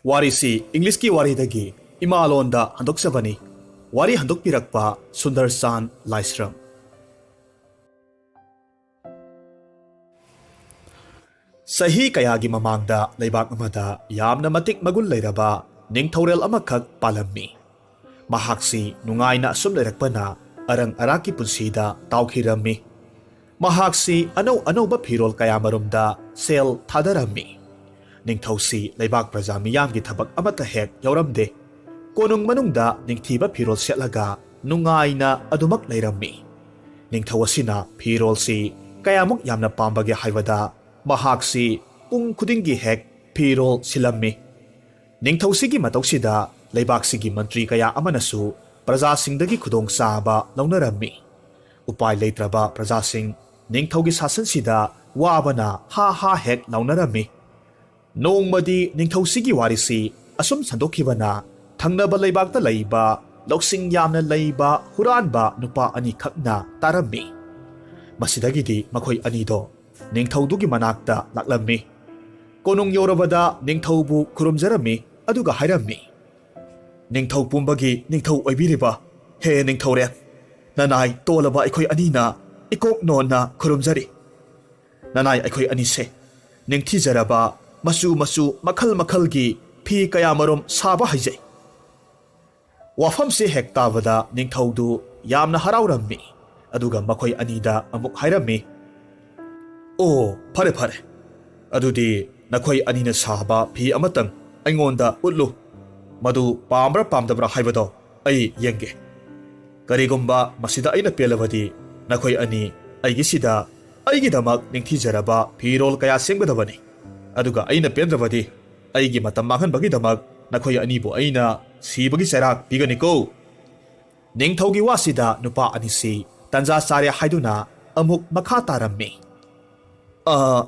Warisi English ki wari dagi imalonda handok sabani. Wari handok pirakpa Sundar San Laisram. Sahi kayagi mamangda leibak amada yamna matik magul leiraba ningthaurel amakak palammi. Mahaksi nungaina asum leirakpana arang araki punsida tawkhirammi. Mahaksi anau ba phirol kaya marumda sel thadarammi. Ningthausi leibak praja miyamgi thabak amata hek yauramde. Konung manungda ningthiba phirol setlaga nungaina adumak leirammi. Ningthawasina phirol si kayamuk yamna pambage haibada mahaksi pung khudingi hek phirol silammi. Ningthausigi matausida leibaksigi mantri kaya amanasu prajasingdagi khudong saba launarammi. Upai leitraba prajasing ningthaugi sasansida wabana ha hek launarammi. Nongmadi ningthausigi warisi asum sandokhibana thangnaba leibakta leiba loksing yamna leiba huranba nupa ani khakna tarammi. Masidagidi makhoi anido ningthaudugi manakta laklammi. Konong yorabada ningthaubu khurumjarami aduga hairammi. Ningthau pumbagi ningthau oibiriba he ningthaure nanai tolaba aikhoi anina ikok nonna khurumjari. Nanai aikhoi anise ningthijaraba masu makhal makhalgi phi kaya marom saba haijai. Wafam se hekta wada ningthaudu yamna haraurammi aduga makhoi anida amuk hairammi. Oh, pare. Adudi nakhoi anina sahaba phi amatang aingonda utlu. Madu pambra pamdabra haibado ai yenge. Karigumba masida aina pelawadi nakhoi ani aigisida aigidamak ningthijaraba phirol kaya sengbadabani. Aduga aina pendravadi aigi matam manghanbagi damak nakhoi anibu aina sibagi serak piganiko. Ningthaugi wasida nupa anisi tanja sare haiduna amuk makha tarammi.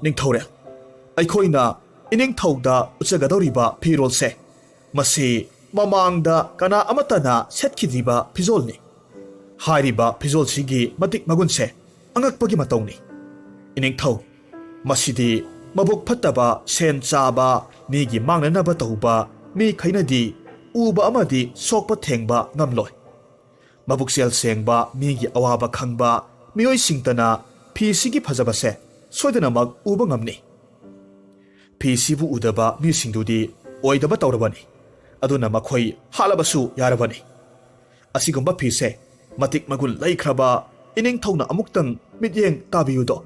Ningthaure aikoina iningthauda uchagadoriba phirol se masi mamangda kana amatana setkidriba phizolni. Hairiba phizol sigi matik magunse angakpagi matawni. Iningthau masidi mabuk fataba sen chaba migi mangnanaba tauba mi khainadi uba amadi sokpa thengba ngamloi. Mabuk sel sengba migi awaba khangba mioi singtana phi sigi phajabase soidanamak uba ngamni. Phi sibu udaba mi singdudi oidaba tawrabani. Aduna makhoi halabasu yarabani. Asigumba phi se matik magul laikhraba iningthauna amuktang mityeng tabiyudo.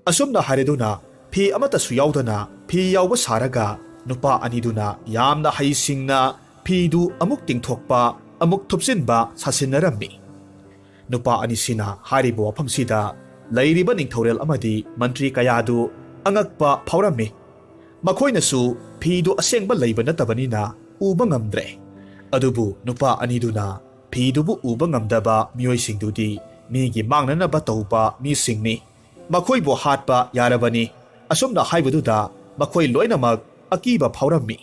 Asumna hareduna phi amata suyaudana phi yauba saraga nupa aniduna yamna haisingna phidu amuk tingthokpa amuk thupsinba sasinnarammi. Nupa anisina haribo wafamsida lairiba ningthaurel amadi mantri kayadu angakpa phaurammi. Makhoinasu phidu asengba leiba natabanina uba ngamdre. Adubu nupa aniduna phidubu uba ngamdaba mioisingdudi migi mangnanaba tauba misingni. Makhoibo hatpa yarabani. Asumna haibaduda makhoi loinamak akiba phaurammi.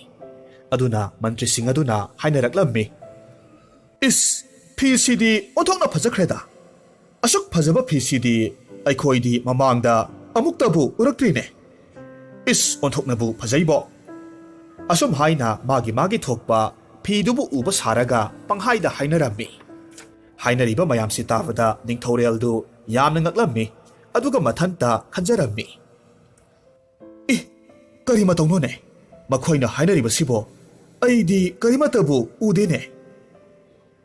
Aduna mantri sing aduna hainaraklammi. Is PCD onthokna phajakreda. Asuk phajaba PCD aikhoidi mamangda amuktabu urakrine. Is onthoknabu phajaibo. Asum haina magi thokpa phidubu uba saraga panghaida hainarammi. Hainariba mayamsi tabada ningthaureldu yamna ngaklammi aduga mathanta khanjarammi. Karima taunone makhoina hainariba sibo aidi karimatabu udene.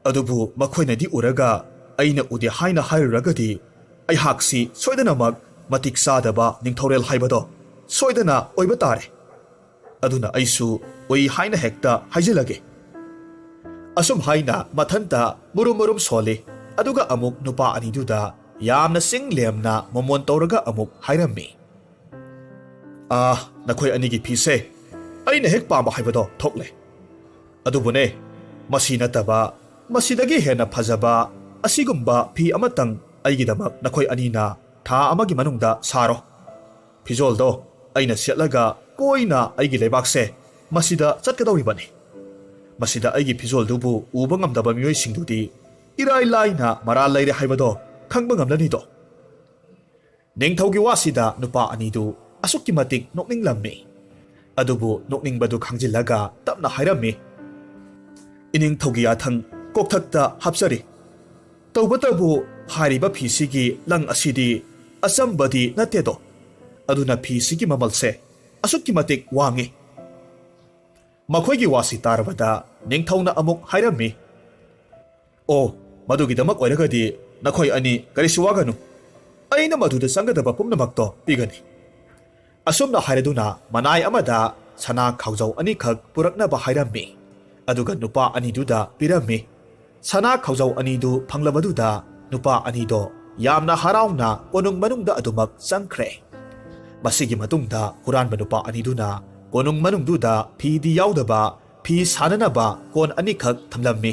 Adubu makhoina di uraga aina ude haina hairuragadi aihaksi soidanamak matik sadaba ningthaurel haibado soidana oiba tare. Aduna aisu oi haina hekta haijilage. Asum haina mathanta murum sole aduga amuk nupa aniduda yamna singlemna momon tauraga amuk hairammi. Nakhoi anigi phise aina hek pamba haibado thokle. Adubune masi nataba masidagi hena phajaba asigumba phi amatang aigidamak nakhoi anina tha amagi manungda saro. Phizoldo aina setlaga koina aigi leibakse masida chatkadawribani. Masida aigi phizoldubu uba ngamdaba mioi singdudi irai laina maral leire haibado khangba ngamlanido. Ningthaugi wasida nupa anidu asukki matik nokninglammi. ꯑꯗꯨꯕꯨ ꯅꯣꯛꯅꯤꯡꯕꯗꯨ ꯈꯪꯖꯤꯜꯂꯒ ꯇꯞꯅ ꯍꯥꯏꯔꯝꯃꯤ, ꯏꯅꯤꯡꯊꯧꯒꯤ ꯌꯥꯊꯪ ꯀꯣꯛꯊꯛꯇ ꯍꯥꯞꯆꯔꯤ꯫ ꯇꯧꯕꯇꯕꯨ ꯍꯥꯏꯔꯤꯕ ꯐꯤꯁꯤꯒꯤ ꯂꯪ ꯑꯁꯤꯗꯤ ꯑꯆꯝꯕꯗꯤ ꯅꯠꯇꯦꯗꯣ, ꯑꯗꯨꯅ ꯐꯤꯁꯤꯒꯤ ꯃꯃꯜꯁꯦ ꯑꯁꯨꯛꯀꯤ ꯃꯇꯤꯛ ꯋꯥꯡꯉꯤ꯫ ꯃꯈꯣꯏꯒꯤ ꯋꯥꯁꯤ ꯇꯥꯔꯕꯗ ꯅꯤꯡꯊꯧꯅ ꯑꯃꯨꯛ ꯍꯥꯏꯔꯝꯃꯤ, ꯑꯣ, ꯃꯗꯨꯒꯤꯗꯃꯛ ꯑꯣꯏꯔꯒꯗꯤ ꯅꯈꯣꯏ ꯑꯅꯤ ꯀꯔꯤꯁꯨ ꯋꯥꯒꯅꯨ, ꯑꯩꯅ ꯃꯗꯨꯗ ꯆꯪꯒꯗꯕ ꯄꯨꯝꯅꯃꯛꯇꯣ ꯄꯤꯒꯅꯤ꯫ ꯑꯁꯨꯝꯅ ꯍꯥꯏꯔꯗꯨꯅ ꯃꯅꯥꯏ ꯑꯃꯗ ꯁꯅꯥ ꯈꯥꯎꯖꯧ ꯑꯅꯤꯈꯛ ꯄꯨꯔꯛꯅꯕ ꯍꯥꯏꯔꯝꯃꯤ, ꯑꯗꯨꯒ ꯅꯨꯄꯥ ꯑꯅꯤꯗꯨꯗ ꯄꯤꯔꯝꯃꯤ꯫ ꯁꯅꯥ ꯈꯥꯎꯖꯧ ꯑꯅꯤꯗꯨ ꯐꯪꯂꯕꯗꯨꯗ ꯅꯨꯄꯥ ꯑꯅꯤꯗꯣ ꯌꯥꯝꯅ ꯍꯔꯥꯎꯅ ꯀꯣꯅꯨꯡ ꯃꯅꯨꯡꯗ ꯑꯗꯨꯃꯛ ꯆꯪꯈ꯭ꯔꯦ꯫ ꯃꯁꯤꯒꯤ ꯃꯇꯨꯡꯗ ꯍꯨꯔꯥꯟꯕ ꯅꯨꯄꯥ ꯑꯅꯤꯗꯨꯅ ꯀꯣꯅꯨꯡ ꯃꯅꯨꯡꯗꯨꯗ ꯐꯤꯗꯤ ꯌꯥꯎꯗꯕ ꯐꯤ ꯁꯥꯅꯅꯕ ꯀꯣꯟ ꯑꯅꯤꯈꯛ ꯊꯝꯂꯝꯃꯤ꯫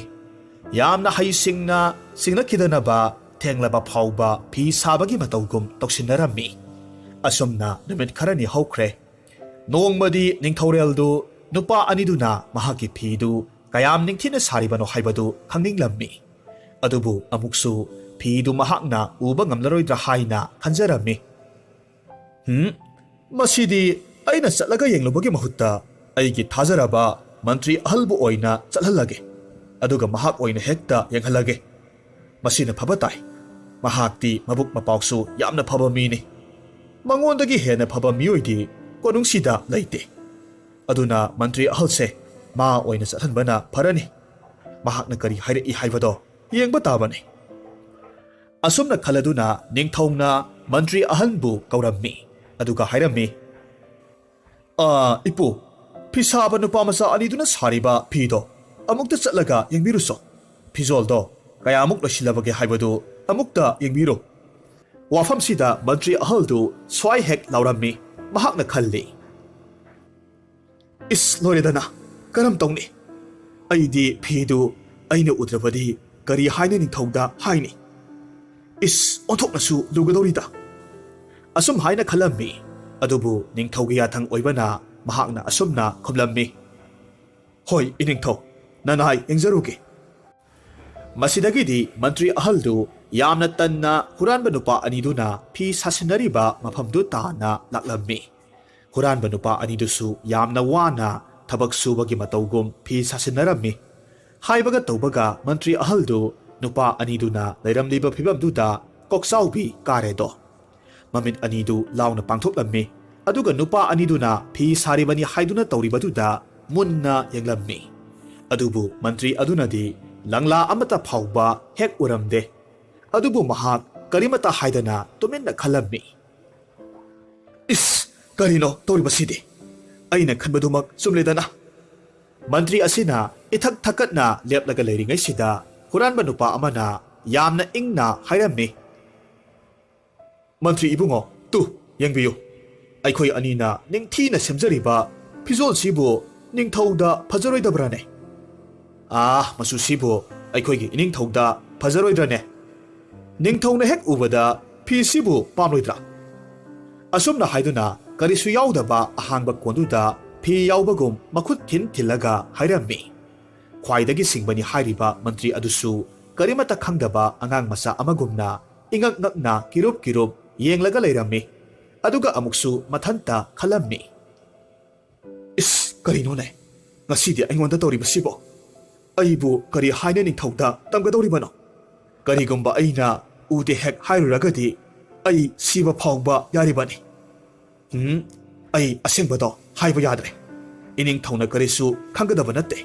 ꯌꯥꯝꯅ ꯍꯩꯁꯤꯡꯅ ꯁꯤꯡꯅꯈꯤꯗꯅꯕ ꯊꯦꯡꯂꯕ ꯐꯥꯎꯕ ꯐꯤ ꯁꯥꯕꯒꯤ ꯃꯇꯧꯒꯨꯝ ꯇꯧꯁꯤꯟꯅꯔꯝꯃꯤ꯫ ꯑꯁꯨꯝꯅ ꯅꯨꯃꯤꯠ ꯈꯔꯅꯤ ꯍꯧꯈ꯭ꯔꯦ꯫ ꯅꯣꯡꯃꯗꯤ ꯅꯤꯡꯊꯧꯔꯦꯜꯗꯨ ꯅꯨꯄꯥ ꯑꯅꯤꯗꯨꯅ ꯃꯍꯥꯛꯀꯤ ꯐꯤꯗꯨ ꯀꯌꯥꯝ ꯅꯤꯡꯊꯤꯅ ꯁꯥꯔꯤꯕꯅꯣ ꯍꯥꯏꯕꯗꯨ ꯈꯪꯅꯤꯡꯂꯝꯃꯤ꯫ ꯑꯗꯨꯕꯨ ꯑꯃꯨꯛꯁꯨ ꯐꯤꯗꯨ ꯃꯍꯥꯛꯅ ꯎꯕ ꯉꯝꯂꯔꯣꯏꯗ꯭ꯔꯥ ꯍꯥꯏꯅ ꯈꯟꯖꯔꯝꯃꯤ꯫ ꯃꯁꯤꯗꯤ ꯑꯩꯅ ꯆꯠꯂꯒ ꯌꯦꯡꯂꯨꯕꯒꯤ ꯃꯍꯨꯠꯇ ꯑꯩꯒꯤ ꯊꯥꯖꯔꯕ ꯃꯟꯇ꯭ꯔꯤ ꯑꯍꯜꯕꯨ ꯑꯣꯏꯅ ꯆꯠꯍꯜꯂꯒꯦ, ꯑꯗꯨꯒ ꯃꯍꯥꯛ ꯑꯣꯏꯅ ꯍꯦꯛꯇ ꯌꯦꯡꯍꯜꯂꯒꯦ꯫ ꯃꯁꯤꯅ ꯐꯕ ꯇꯥꯏ꯫ ꯃꯍꯥꯛꯇꯤ ꯃꯕꯨꯛ ꯃꯄꯥꯎꯁꯨ ꯌꯥꯝꯅ ꯐꯕ ꯃꯤꯅꯤ꯫ ꯃꯉꯣꯟꯗꯒꯤ ꯍꯦꯟꯅ ꯐꯕ ꯃꯤꯑꯣꯏꯗꯤ ꯀꯣꯅꯨꯡꯁꯤꯗ ꯂꯩꯇꯦ꯫ ꯑꯗꯨꯅ ꯃꯟꯇ꯭ꯔꯤ ꯑꯍꯜꯁꯦ ꯃꯥ ꯑꯣꯏꯅ ꯆꯠꯍꯟꯕꯅ ꯐꯔꯅꯤ꯫ ꯃꯍꯥꯛꯅ ꯀꯔꯤ ꯍꯥꯏꯔꯛꯏ ꯍꯥꯏꯕꯗꯣ ꯌꯦꯡꯕ ꯇꯥꯕꯅꯤ꯫ ꯑꯁꯨꯝꯅ ꯈꯜꯂꯗꯨꯅ ꯅꯤꯡꯊꯧꯅ ꯃꯟꯇ꯭ꯔꯤ ꯑꯍꯜꯕꯨ ꯀꯧꯔꯝꯃꯤ, ꯑꯗꯨꯒ ꯍꯥꯏꯔꯝꯃꯤ, ꯏꯄꯨ, ꯐꯤꯁꯥꯕ ꯅꯨꯄꯥ ꯃꯆꯥ ꯑꯅꯤꯗꯨꯅ ꯁꯥꯔꯤꯕ ꯐꯤꯗꯣ ꯑꯃꯨꯛꯇ ꯆꯠꯂꯒ ꯌꯦꯡꯕꯤꯔꯨꯁꯣ꯫ ꯐꯤꯖꯣꯜꯗꯣ ꯀꯌꯥꯃꯨꯛ ꯂꯣꯏꯁꯤꯜꯂꯕꯒꯦ ꯍꯥꯏꯕꯗꯨ ꯑꯃꯨꯛꯇ ꯌꯦꯡꯕꯤꯔꯣ꯫ ꯋꯥꯐꯝꯁꯤꯗ ꯃꯟꯇ꯭ꯔꯤ ꯑꯍꯜꯗꯨ ꯁ꯭ꯋꯥꯏ ꯍꯦꯛ ꯂꯥꯎꯔꯝꯃꯤ꯫ ꯃꯍꯥꯛꯅ ꯈꯜꯂꯤ, ꯏꯁ, ꯂꯣꯏꯔꯦꯗꯅ, ꯀꯔꯝ ꯇꯧꯅꯤ? ꯑꯩꯗꯤ ꯐꯤꯗꯨ ꯑꯩꯅ ꯎꯗ꯭ꯔꯕꯗꯤ ꯀꯔꯤ ꯍꯥꯏꯅ ꯅꯤꯡꯊꯧꯗ ꯍꯥꯏꯅꯤ? ꯏꯁ, ꯑꯣꯟꯊꯣꯛꯅꯁꯨ ꯂꯨꯒꯗꯧꯔꯤꯗ꯫ ꯑꯁꯨꯝ ꯍꯥꯏꯅ ꯈꯜꯂꯝꯃꯤ꯫ ꯑꯗꯨꯕꯨ ꯅꯤꯡꯊꯧꯒꯤ ꯌꯥꯊꯪ ꯑꯣꯏꯕꯅ ꯃꯍꯥꯛꯅ ꯑꯁꯨꯝꯅ ꯈꯨꯝꯂꯝꯃꯤ, ꯍꯣꯏ ꯏꯅꯤꯡꯊꯧ, ꯅꯅꯥꯏ ꯌꯦꯡꯖꯔꯨꯒꯦ꯫ ꯃꯁꯤꯗꯒꯤꯗꯤ ꯃꯟꯇ꯭ꯔꯤ ꯑꯍꯜꯗꯨ ꯌꯥꯝꯅ ꯇꯟꯅ ꯍꯨꯔꯥꯟꯕ ꯅꯨꯄꯥ ꯑꯅꯤꯗꯨꯅ ꯐꯤ ꯁꯥꯁꯤꯟꯅꯔꯤꯕ ꯃꯐꯝꯗꯨ ꯇꯥꯅ ꯂꯥꯛꯂꯝꯃꯤ꯫ ꯍꯨꯔꯥꯟꯕ ꯅꯨꯄꯥ ꯑꯅꯤꯗꯨꯁꯨ ꯌꯥꯝꯅ ꯋꯥꯅ ꯊꯕꯛ ꯁꯨꯕꯒꯤ ꯃꯇꯧꯒꯨꯝ ꯐꯤ ꯁꯥꯁꯤꯟꯅꯔꯝꯃꯤ꯫ ꯍꯥꯏꯕꯒ ꯇꯧꯕꯒ ꯃꯟꯇ꯭ꯔꯤ ꯑꯍꯜꯗꯨ ꯅꯨꯄꯥ ꯑꯅꯤꯗꯨꯅ ꯂꯩꯔꯝꯂꯤꯕ ꯐꯤꯕꯝꯗꯨꯗ ꯀꯣꯛꯆꯥꯎꯕꯤ ꯀꯥꯔꯦꯗꯣ꯫ ꯃꯃꯤꯠ ꯑꯅꯤꯗꯨ ꯂꯥꯎꯅ ꯄꯥꯡꯊꯣꯛꯂꯝꯃꯤ, ꯑꯗꯨꯒ ꯅꯨꯄꯥ ꯑꯅꯤꯗꯨꯅ ꯐꯤ ꯁꯥꯔꯤꯕꯅꯤ ꯍꯥꯏꯗꯨꯅ ꯇꯧꯔꯤꯕꯗꯨꯗ ꯃꯨꯟꯅ ꯌꯦꯡꯂꯝꯃꯤ꯫ ꯑꯗꯨꯕꯨ ꯃꯟꯇ꯭ꯔꯤ ꯑꯗꯨꯅꯗꯤ ꯂꯪꯂꯥ ꯑꯃꯠꯇ ꯐꯥꯎꯕ ꯍꯦꯛ ꯎꯔꯝꯗꯦ꯫ ꯑꯗꯨꯕꯨ ꯃꯍꯥꯛ ꯀꯔꯤꯃꯠꯇ ꯍꯥꯏꯗꯅ ꯇꯨꯃꯤꯟꯅ ꯈꯜꯂꯝꯃꯤ꯫ ꯏꯁ, ꯀꯔꯤꯅꯣ ꯇꯧꯔꯤꯕꯁꯤꯗꯤ? ꯑꯩꯅ ꯈꯟꯕꯗꯨꯃꯛ ꯆꯨꯝꯂꯦꯗꯅ꯫ ꯃꯟꯇ꯭ꯔꯤ ꯑꯁꯤꯅ ꯏꯊꯛ ꯊꯛꯀꯠꯅ ꯂꯦꯞꯂꯒ ꯂꯩꯔꯤꯉꯩꯁꯤꯗ ꯍꯨꯔꯥꯟꯕ ꯅꯨꯄꯥ ꯑꯃꯅ ꯌꯥꯝꯅ ꯏꯪꯅ ꯍꯥꯏꯔꯝꯃꯤ, ꯃꯟꯇ꯭ꯔꯤ ꯏꯕꯨꯡꯉꯣ, ꯌꯦꯡꯕꯤꯌꯨ, ꯑꯩꯈꯣꯏ ꯑꯅꯤꯅ ꯅꯤꯡꯊꯤꯅ ꯁꯦꯝꯖꯔꯤꯕ ꯐꯤꯖꯣꯜꯁꯤꯕꯨ ꯅꯤꯡꯊꯧꯗ ꯐꯖꯔꯣꯏꯗꯕ꯭ꯔꯥꯅꯦ? ꯃꯆꯨꯁꯤꯕꯨ ꯑꯩꯈꯣꯏꯒꯤ ꯏꯅꯤꯡꯊꯧꯗ ꯐꯖꯔꯣꯏꯗ꯭ꯔꯅꯦ? ꯅꯤꯡꯊꯧꯅ ꯍꯦꯛ ꯎꯕꯗ ꯐꯤꯁꯤꯕꯨ ꯄꯥꯝꯂꯣꯏꯗ꯭ꯔꯥ? ꯑꯁꯨꯝꯅ ꯍꯥꯏꯗꯨꯅ ꯀꯔꯤꯁꯨ ꯌꯥꯎꯗꯕ ꯑꯍꯥꯡꯕ ꯀꯣꯟꯗꯨꯗ ꯐꯤ ꯌꯥꯎꯕꯒꯨꯝ ꯃꯈꯨꯠ ꯊꯤꯜꯂꯒ ꯍꯥꯏꯔꯝꯃꯤ꯫ ꯈ꯭ꯋꯥꯏꯗꯒꯤ ꯁꯤꯡꯕꯅꯤ ꯍꯥꯏꯔꯤꯕ ꯃꯟꯇ꯭ꯔꯤ ꯑꯗꯨꯁꯨ ꯀꯔꯤꯃꯠꯇ ꯈꯪꯗꯕ ꯑꯉꯥꯡ ꯃꯆꯥ ꯑꯃꯒꯨꯝꯅ ꯏꯉꯛ ꯉꯛꯅ ꯀꯤꯔꯨꯞ ꯀꯤꯔꯨꯞ ꯌꯦꯡꯂꯒ ꯂꯩꯔꯝꯃꯤ꯫ ꯑꯗꯨꯒ ꯑꯃꯨꯛꯁꯨ ꯃꯊꯟꯇ ꯈꯜꯂꯝꯃꯤ, ꯏꯁ, ꯀꯔꯤꯅꯣꯅꯦ ꯉꯁꯤꯗꯤ ꯑꯩꯉꯣꯟꯗ ꯇꯧꯔꯤꯕꯁꯤꯕꯣ? ꯑꯩꯕꯨ ꯀꯔꯤ ꯍꯥꯏꯅ ꯅꯤꯡꯊꯧꯗ ꯇꯝꯒꯗꯧꯔꯤꯕꯅꯣ? ꯀꯔꯤꯒꯨꯝꯕ ꯑꯩꯅ ꯎꯗꯦ ꯍꯦꯛ ꯍꯥꯏꯔꯨꯔꯒꯗꯤ ꯑꯩ ꯁꯤꯕ ꯐꯥꯎꯕ ꯌꯥꯔꯤꯕꯅꯤ꯫ ꯑꯩ ꯑꯁꯦꯡꯕꯗꯣ ꯍꯥꯏꯕ ꯌꯥꯗ꯭ꯔꯦ꯫ ꯏꯅꯤꯡꯊꯧꯅ ꯀꯔꯤꯁꯨ ꯈꯪꯒꯗꯕ ꯅꯠꯇꯦ꯫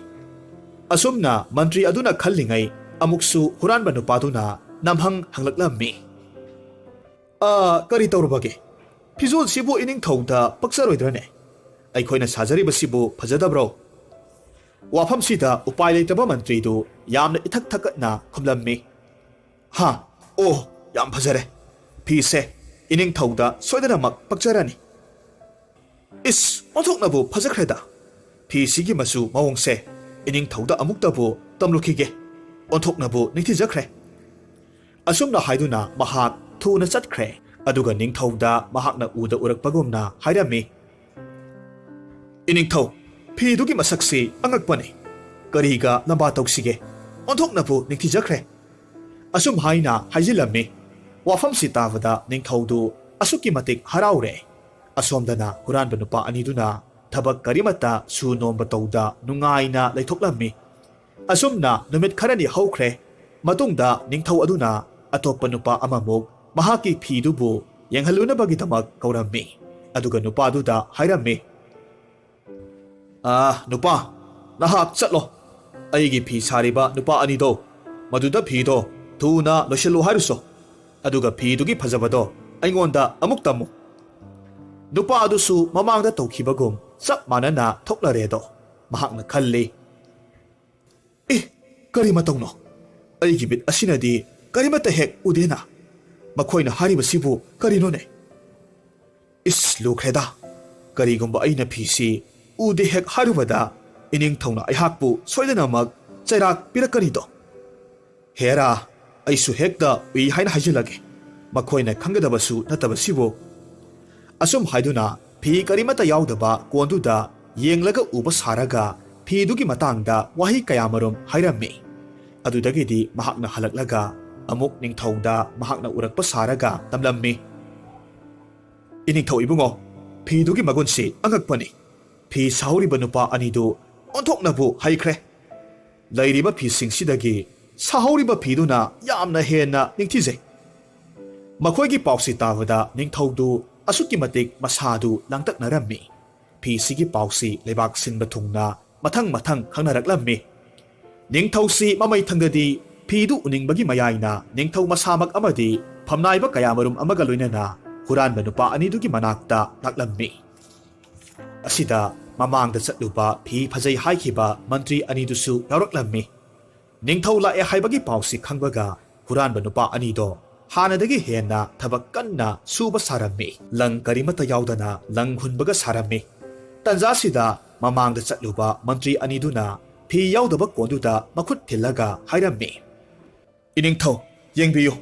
ꯑꯁꯨꯝꯅ ꯃꯟꯇ꯭ꯔꯤ ꯑꯗꯨꯅ ꯈꯜꯂꯤꯉꯩ ꯑꯃꯨꯛꯁꯨ ꯍꯨꯔꯥꯟꯕ ꯅꯨꯄꯥꯗꯨꯅ ꯅꯝꯍꯪ ꯍꯪꯂꯛꯂꯝꯃꯤ, ꯀꯔꯤ ꯇꯧꯔꯨꯕꯒꯦ? ꯐꯤꯖꯣꯜꯁꯤꯕꯨ ꯏꯅꯤꯡꯊꯧꯗ ꯄꯛꯆꯔꯣꯏꯗ꯭ꯔꯅꯦ? ꯑꯩꯈꯣꯏꯅ ꯁꯥꯖꯔꯤꯕꯁꯤꯕꯨ ꯐꯖꯗꯕ꯭ꯔꯣ? ꯋꯥꯐꯝꯁꯤꯗ ꯎꯄꯥꯏ ꯂꯩꯇꯕ ꯃꯟꯇ꯭ꯔꯤꯗꯨ ꯌꯥꯝꯅ ꯏꯊꯛ ꯊꯛꯀꯠꯅ ꯈꯨꯝꯂꯝꯃꯤ, ꯌꯥꯝ ꯐꯖꯔꯦ꯫ ꯐꯤꯁꯦ ꯏꯅꯤꯡꯊꯧꯗ ꯁꯣꯏꯗꯅꯃꯛ ꯄꯛꯆꯔꯅꯤ꯫ ꯏꯁ, ꯑꯣꯟꯊꯣꯛꯅꯕꯨ ꯐꯖꯈ꯭ꯔꯦꯗ꯫ ꯐꯤꯁꯤꯒꯤ ꯃꯆꯨ ꯃꯑꯣꯡꯁꯦ ꯏꯅꯤꯡꯊꯧꯗ ꯑꯃꯨꯛꯇꯕꯨ ꯇꯝꯂꯨꯈꯤꯒꯦ꯫ ꯑꯣꯟꯊꯣꯛꯅꯕꯨ ꯅꯤꯡꯊꯤꯖꯈ꯭ꯔꯦ꯫ ꯑꯁꯨꯝꯅ ꯍꯥꯏꯗꯨꯅ ꯃꯍꯥꯛ ꯊꯨꯅ ꯆꯠꯈ꯭ꯔꯦ꯫ ꯑꯗꯨꯒ ꯅꯤꯡꯊꯧꯗ ꯃꯍꯥꯛꯅ ꯎꯔꯛꯄꯒꯨꯝꯅ ꯍꯥꯏꯔꯝꯃꯤ, ꯏꯅꯤꯡꯊꯧ, ꯐꯤꯗꯨꯒꯤ ꯃꯁꯛꯁꯤ ꯑꯉꯛꯄꯅꯤ꯫ ꯀꯔꯤꯒ ꯂꯝꯕꯥ ꯇꯧꯁꯤꯒꯦ? ꯑꯣꯟꯊꯣꯛꯅꯕꯨ ꯅꯤꯡꯊꯤꯖꯈ꯭ꯔꯦ꯫ ꯑꯁꯨꯝ ꯍꯥꯏꯅ ꯍꯥꯏꯖꯤꯜꯂꯝꯃꯤ꯫ ꯋꯥꯐꯝꯁꯤ ꯇꯥꯕꯗ ꯅꯤꯡꯊꯧꯗꯨ ꯑꯁꯨꯛꯀꯤ ꯃꯇꯤꯛ ꯍꯔꯥꯎꯔꯦ꯫ ꯑꯁꯣꯝꯗꯅ ꯍꯨꯔꯥꯟꯕ ꯅꯨꯄꯥ ꯑꯅꯤꯗꯨꯅ ꯊꯕꯛ ꯀꯔꯤꯃꯠꯇ ꯁꯨ ꯅꯣꯝꯕ ꯇꯧꯗ ꯅꯨꯡꯉꯥꯏꯅ ꯂꯩꯊꯣꯛꯂꯝꯃꯤ꯫ ꯑꯁꯨꯝꯅ ꯅꯨꯃꯤꯠ ꯈꯔꯅꯤ ꯍꯧꯈ꯭ꯔꯦ꯫ ꯃꯇꯨꯡꯗ ꯅꯤꯡꯊꯧ ꯑꯗꯨꯅ ꯑꯇꯣꯞꯄ ꯅꯨꯄꯥ ꯑꯃꯃꯨꯛ ꯃꯍꯥꯛꯀꯤ ꯐꯤꯗꯨꯕꯨ ꯌꯦꯡꯍꯜꯂꯨꯅꯕꯒꯤꯗꯃꯛ ꯀꯧꯔꯝꯃꯤ꯫ ꯑꯗꯨꯒ ꯅꯨꯄꯥꯗꯨꯗ ꯍꯥꯏꯔꯝꯃꯤ, ꯅꯨꯄꯥ, ꯅꯍꯥꯛ ꯆꯠꯂꯣ꯫ ꯑꯩꯒꯤ ꯐꯤ ꯁꯥꯔꯤꯕ ꯅꯨꯄꯥ ꯑꯅꯤꯗꯣ ꯃꯗꯨꯗ ꯐꯤꯗꯣ ꯊꯨꯅ ꯂꯣꯏꯁꯤꯜꯂꯨ ꯍꯥꯏꯔꯨꯁꯣ꯫ ꯑꯗꯨꯒ ꯐꯤꯗꯨꯒꯤ ꯐꯖꯕꯗꯣ ꯑꯩꯉꯣꯟꯗ ꯑꯃꯨꯛ ꯇꯝꯃꯨ꯫ ꯅꯨꯄꯥ ꯑꯗꯨꯁꯨ ꯃꯃꯥꯡꯗ ꯇꯧꯈꯤꯕꯒꯨꯝ ꯆꯞ ꯃꯥꯟꯅꯅ ꯊꯣꯛꯂꯔꯦꯗꯣ꯫ ꯃꯍꯥꯛꯅ ꯈꯜꯂꯤ, ꯀꯔꯤ ꯃꯇꯧꯅꯣ? ꯑꯩꯒꯤ ꯃꯤꯠ ꯑꯁꯤꯅꯗꯤ ꯀꯔꯤꯃꯠꯇ ꯍꯦꯛ ꯎꯗꯦꯅ꯫ ꯃꯈꯣꯏꯅ ꯍꯥꯏꯔꯤꯕꯁꯤꯕꯨ ꯀꯔꯤꯅꯣꯅꯦ? ꯂꯨꯈ꯭ꯔꯦꯗ꯫ ꯀꯔꯤꯒꯨꯝꯕ ꯑꯩꯅ ꯐꯤꯁꯤ ꯎꯗꯦ ꯍꯦꯛ ꯍꯥꯏꯔꯨꯕꯗ ꯏꯅꯤꯡꯊꯧꯅ ꯑꯩꯍꯥꯛꯄꯨ ꯁꯣꯏꯗꯅꯃꯛ ꯆꯩꯔꯥꯛ ꯄꯤꯔꯛꯀꯅꯤꯗꯣ꯫ ꯍꯦꯔꯥ, ꯑꯩꯁꯨ ꯍꯦꯛꯇ ꯎꯏ ꯍꯥꯏꯅ ꯍꯥꯏꯖꯤꯜꯂꯒꯦ, ꯃꯈꯣꯏꯅ ꯈꯪꯒꯗꯕꯁꯨ ꯅꯠꯇꯕꯁꯤꯕꯨ꯫ ꯑꯁꯨꯝ ꯍꯥꯏꯗꯨꯅ ꯐꯤ ꯀꯔꯤꯃꯠꯇ ꯌꯥꯎꯗꯕ ꯀꯣꯟꯗꯨꯗ ꯌꯦꯡꯂꯒ ꯎꯕ ꯁꯥꯔꯒ ꯐꯤꯗꯨꯒꯤ ꯃꯇꯥꯡꯗ ꯋꯥꯍꯩ ꯀꯌꯥꯃꯔꯨꯝ ꯍꯥꯏꯔꯝꯃꯤ꯫ ꯑꯗꯨꯗꯒꯤꯗꯤ ꯃꯍꯥꯛꯅ ꯍꯜꯂꯛꯂꯒ ꯑꯃꯨꯛ ꯅꯤꯡꯊꯧꯗ ꯃꯍꯥꯛꯅ ꯎꯔꯛꯄ ꯁꯥꯔꯒ ꯇꯝꯂꯝꯃꯤ꯫ ꯏꯅꯤꯡꯊꯧ ꯏꯕꯨꯡꯉꯣ, ꯐꯤꯗꯨꯒꯤ ꯃꯒꯨꯟꯁꯤ ꯑꯉꯛꯄꯅꯤ꯫ ꯐꯤ ꯁꯥꯍꯧꯔꯤꯕ ꯅꯨꯄꯥ ꯑꯅꯤꯗꯨ ꯑꯣꯟꯊꯣꯛꯅꯕꯨ ꯍꯩꯈ꯭ꯔꯦ꯫ ꯂꯩꯔꯤꯕ ꯐꯤꯁꯤꯡꯁꯤꯗꯒꯤ ꯁꯥꯍꯧꯔꯤꯕ ꯐꯤꯗꯨꯅ ꯌꯥꯝꯅ ꯍꯦꯟꯅ ꯅꯤꯡꯊꯤꯖꯩ꯫ ꯃꯈꯣꯏꯒꯤ ꯄꯥꯎꯁꯤ ꯇꯥꯕꯗ ꯅꯤꯡꯊꯧꯗꯨ ꯑꯁꯨꯛꯀꯤ ꯃꯇꯤꯛ ꯃꯁꯥꯗꯨ ꯂꯥꯡꯇꯛꯅꯔꯝꯃꯤ꯫ ꯐꯤꯁꯤꯒꯤ ꯄꯥꯎꯁꯤ ꯂꯩꯕꯥꯛ ꯁꯤꯟꯕ ꯊꯨꯡꯅ ꯃꯊꯪ ꯃꯊꯪ ꯈꯪꯅꯔꯛꯂꯝꯃꯤ꯫ ꯅꯤꯡꯊꯧꯁꯤ ꯃꯃꯩ ꯊꯪꯗꯗꯤ ꯐꯤꯗꯨ ꯎꯅꯤꯡꯕꯒꯤ ꯃꯌꯥꯏꯅ ꯅꯤꯡꯊꯧ ꯃꯁꯥꯃꯛ ꯑꯃꯗꯤ ꯐꯝꯅꯥꯏꯕ ꯀꯌꯥꯃꯔꯨꯝ ꯑꯃꯒ ꯂꯣꯏꯅꯅ ꯍꯨꯔꯥꯟꯕ ꯅꯨꯄꯥ ꯑꯅꯤꯗꯨꯒꯤ ꯃꯅꯥꯛꯇ ꯂꯥꯛꯂꯝꯃꯤ꯫ ꯑꯁꯤꯗ ꯃꯃꯥꯡꯗ ꯆꯠꯂꯨꯕ ꯐꯤ ꯐꯖꯩ ꯍꯥꯏꯈꯤꯕ ꯃꯟꯇ꯭ꯔꯤ ꯑꯅꯤꯗꯨꯁꯨ ꯌꯥꯎꯔꯛꯂꯝꯃꯤ꯫ ꯅꯤꯡꯊꯧ ꯂꯥꯛꯑꯦ ꯍꯥꯏꯕꯒꯤ ꯄꯥꯎꯁꯤ ꯈꯪꯕꯒ ꯍꯨꯔꯥꯟꯕ ꯅꯨꯄꯥ ꯑꯅꯤꯗꯣ ꯍꯥꯟꯅꯗꯒꯤ ꯍꯦꯟꯅ ꯊꯕꯛ ꯀꯟꯅ ꯁꯨꯕ ꯁꯥꯔꯝꯃꯤ꯫ ꯂꯪ ꯀꯔꯤꯃꯠꯇ ꯌꯥꯎꯗꯅ ꯂꯪ ꯍꯨꯟꯕꯒ ꯁꯥꯔꯝꯃꯤ꯫ ꯇꯟꯖꯥꯁꯤꯗ ꯃꯃꯥꯡꯗ ꯆꯠꯂꯨꯕ ꯃꯟꯇ꯭ꯔꯤ ꯑꯅꯤꯗꯨꯅ ꯐꯤ ꯌꯥꯎꯗꯕ ꯀꯣꯟꯗꯨꯗ ꯃꯈꯨꯠ ꯊꯤꯜꯂꯒ ꯍꯥꯏꯔꯝꯃꯤ, ꯏꯅꯤꯡꯊꯧ, ꯌꯦꯡꯕꯤꯌꯨ,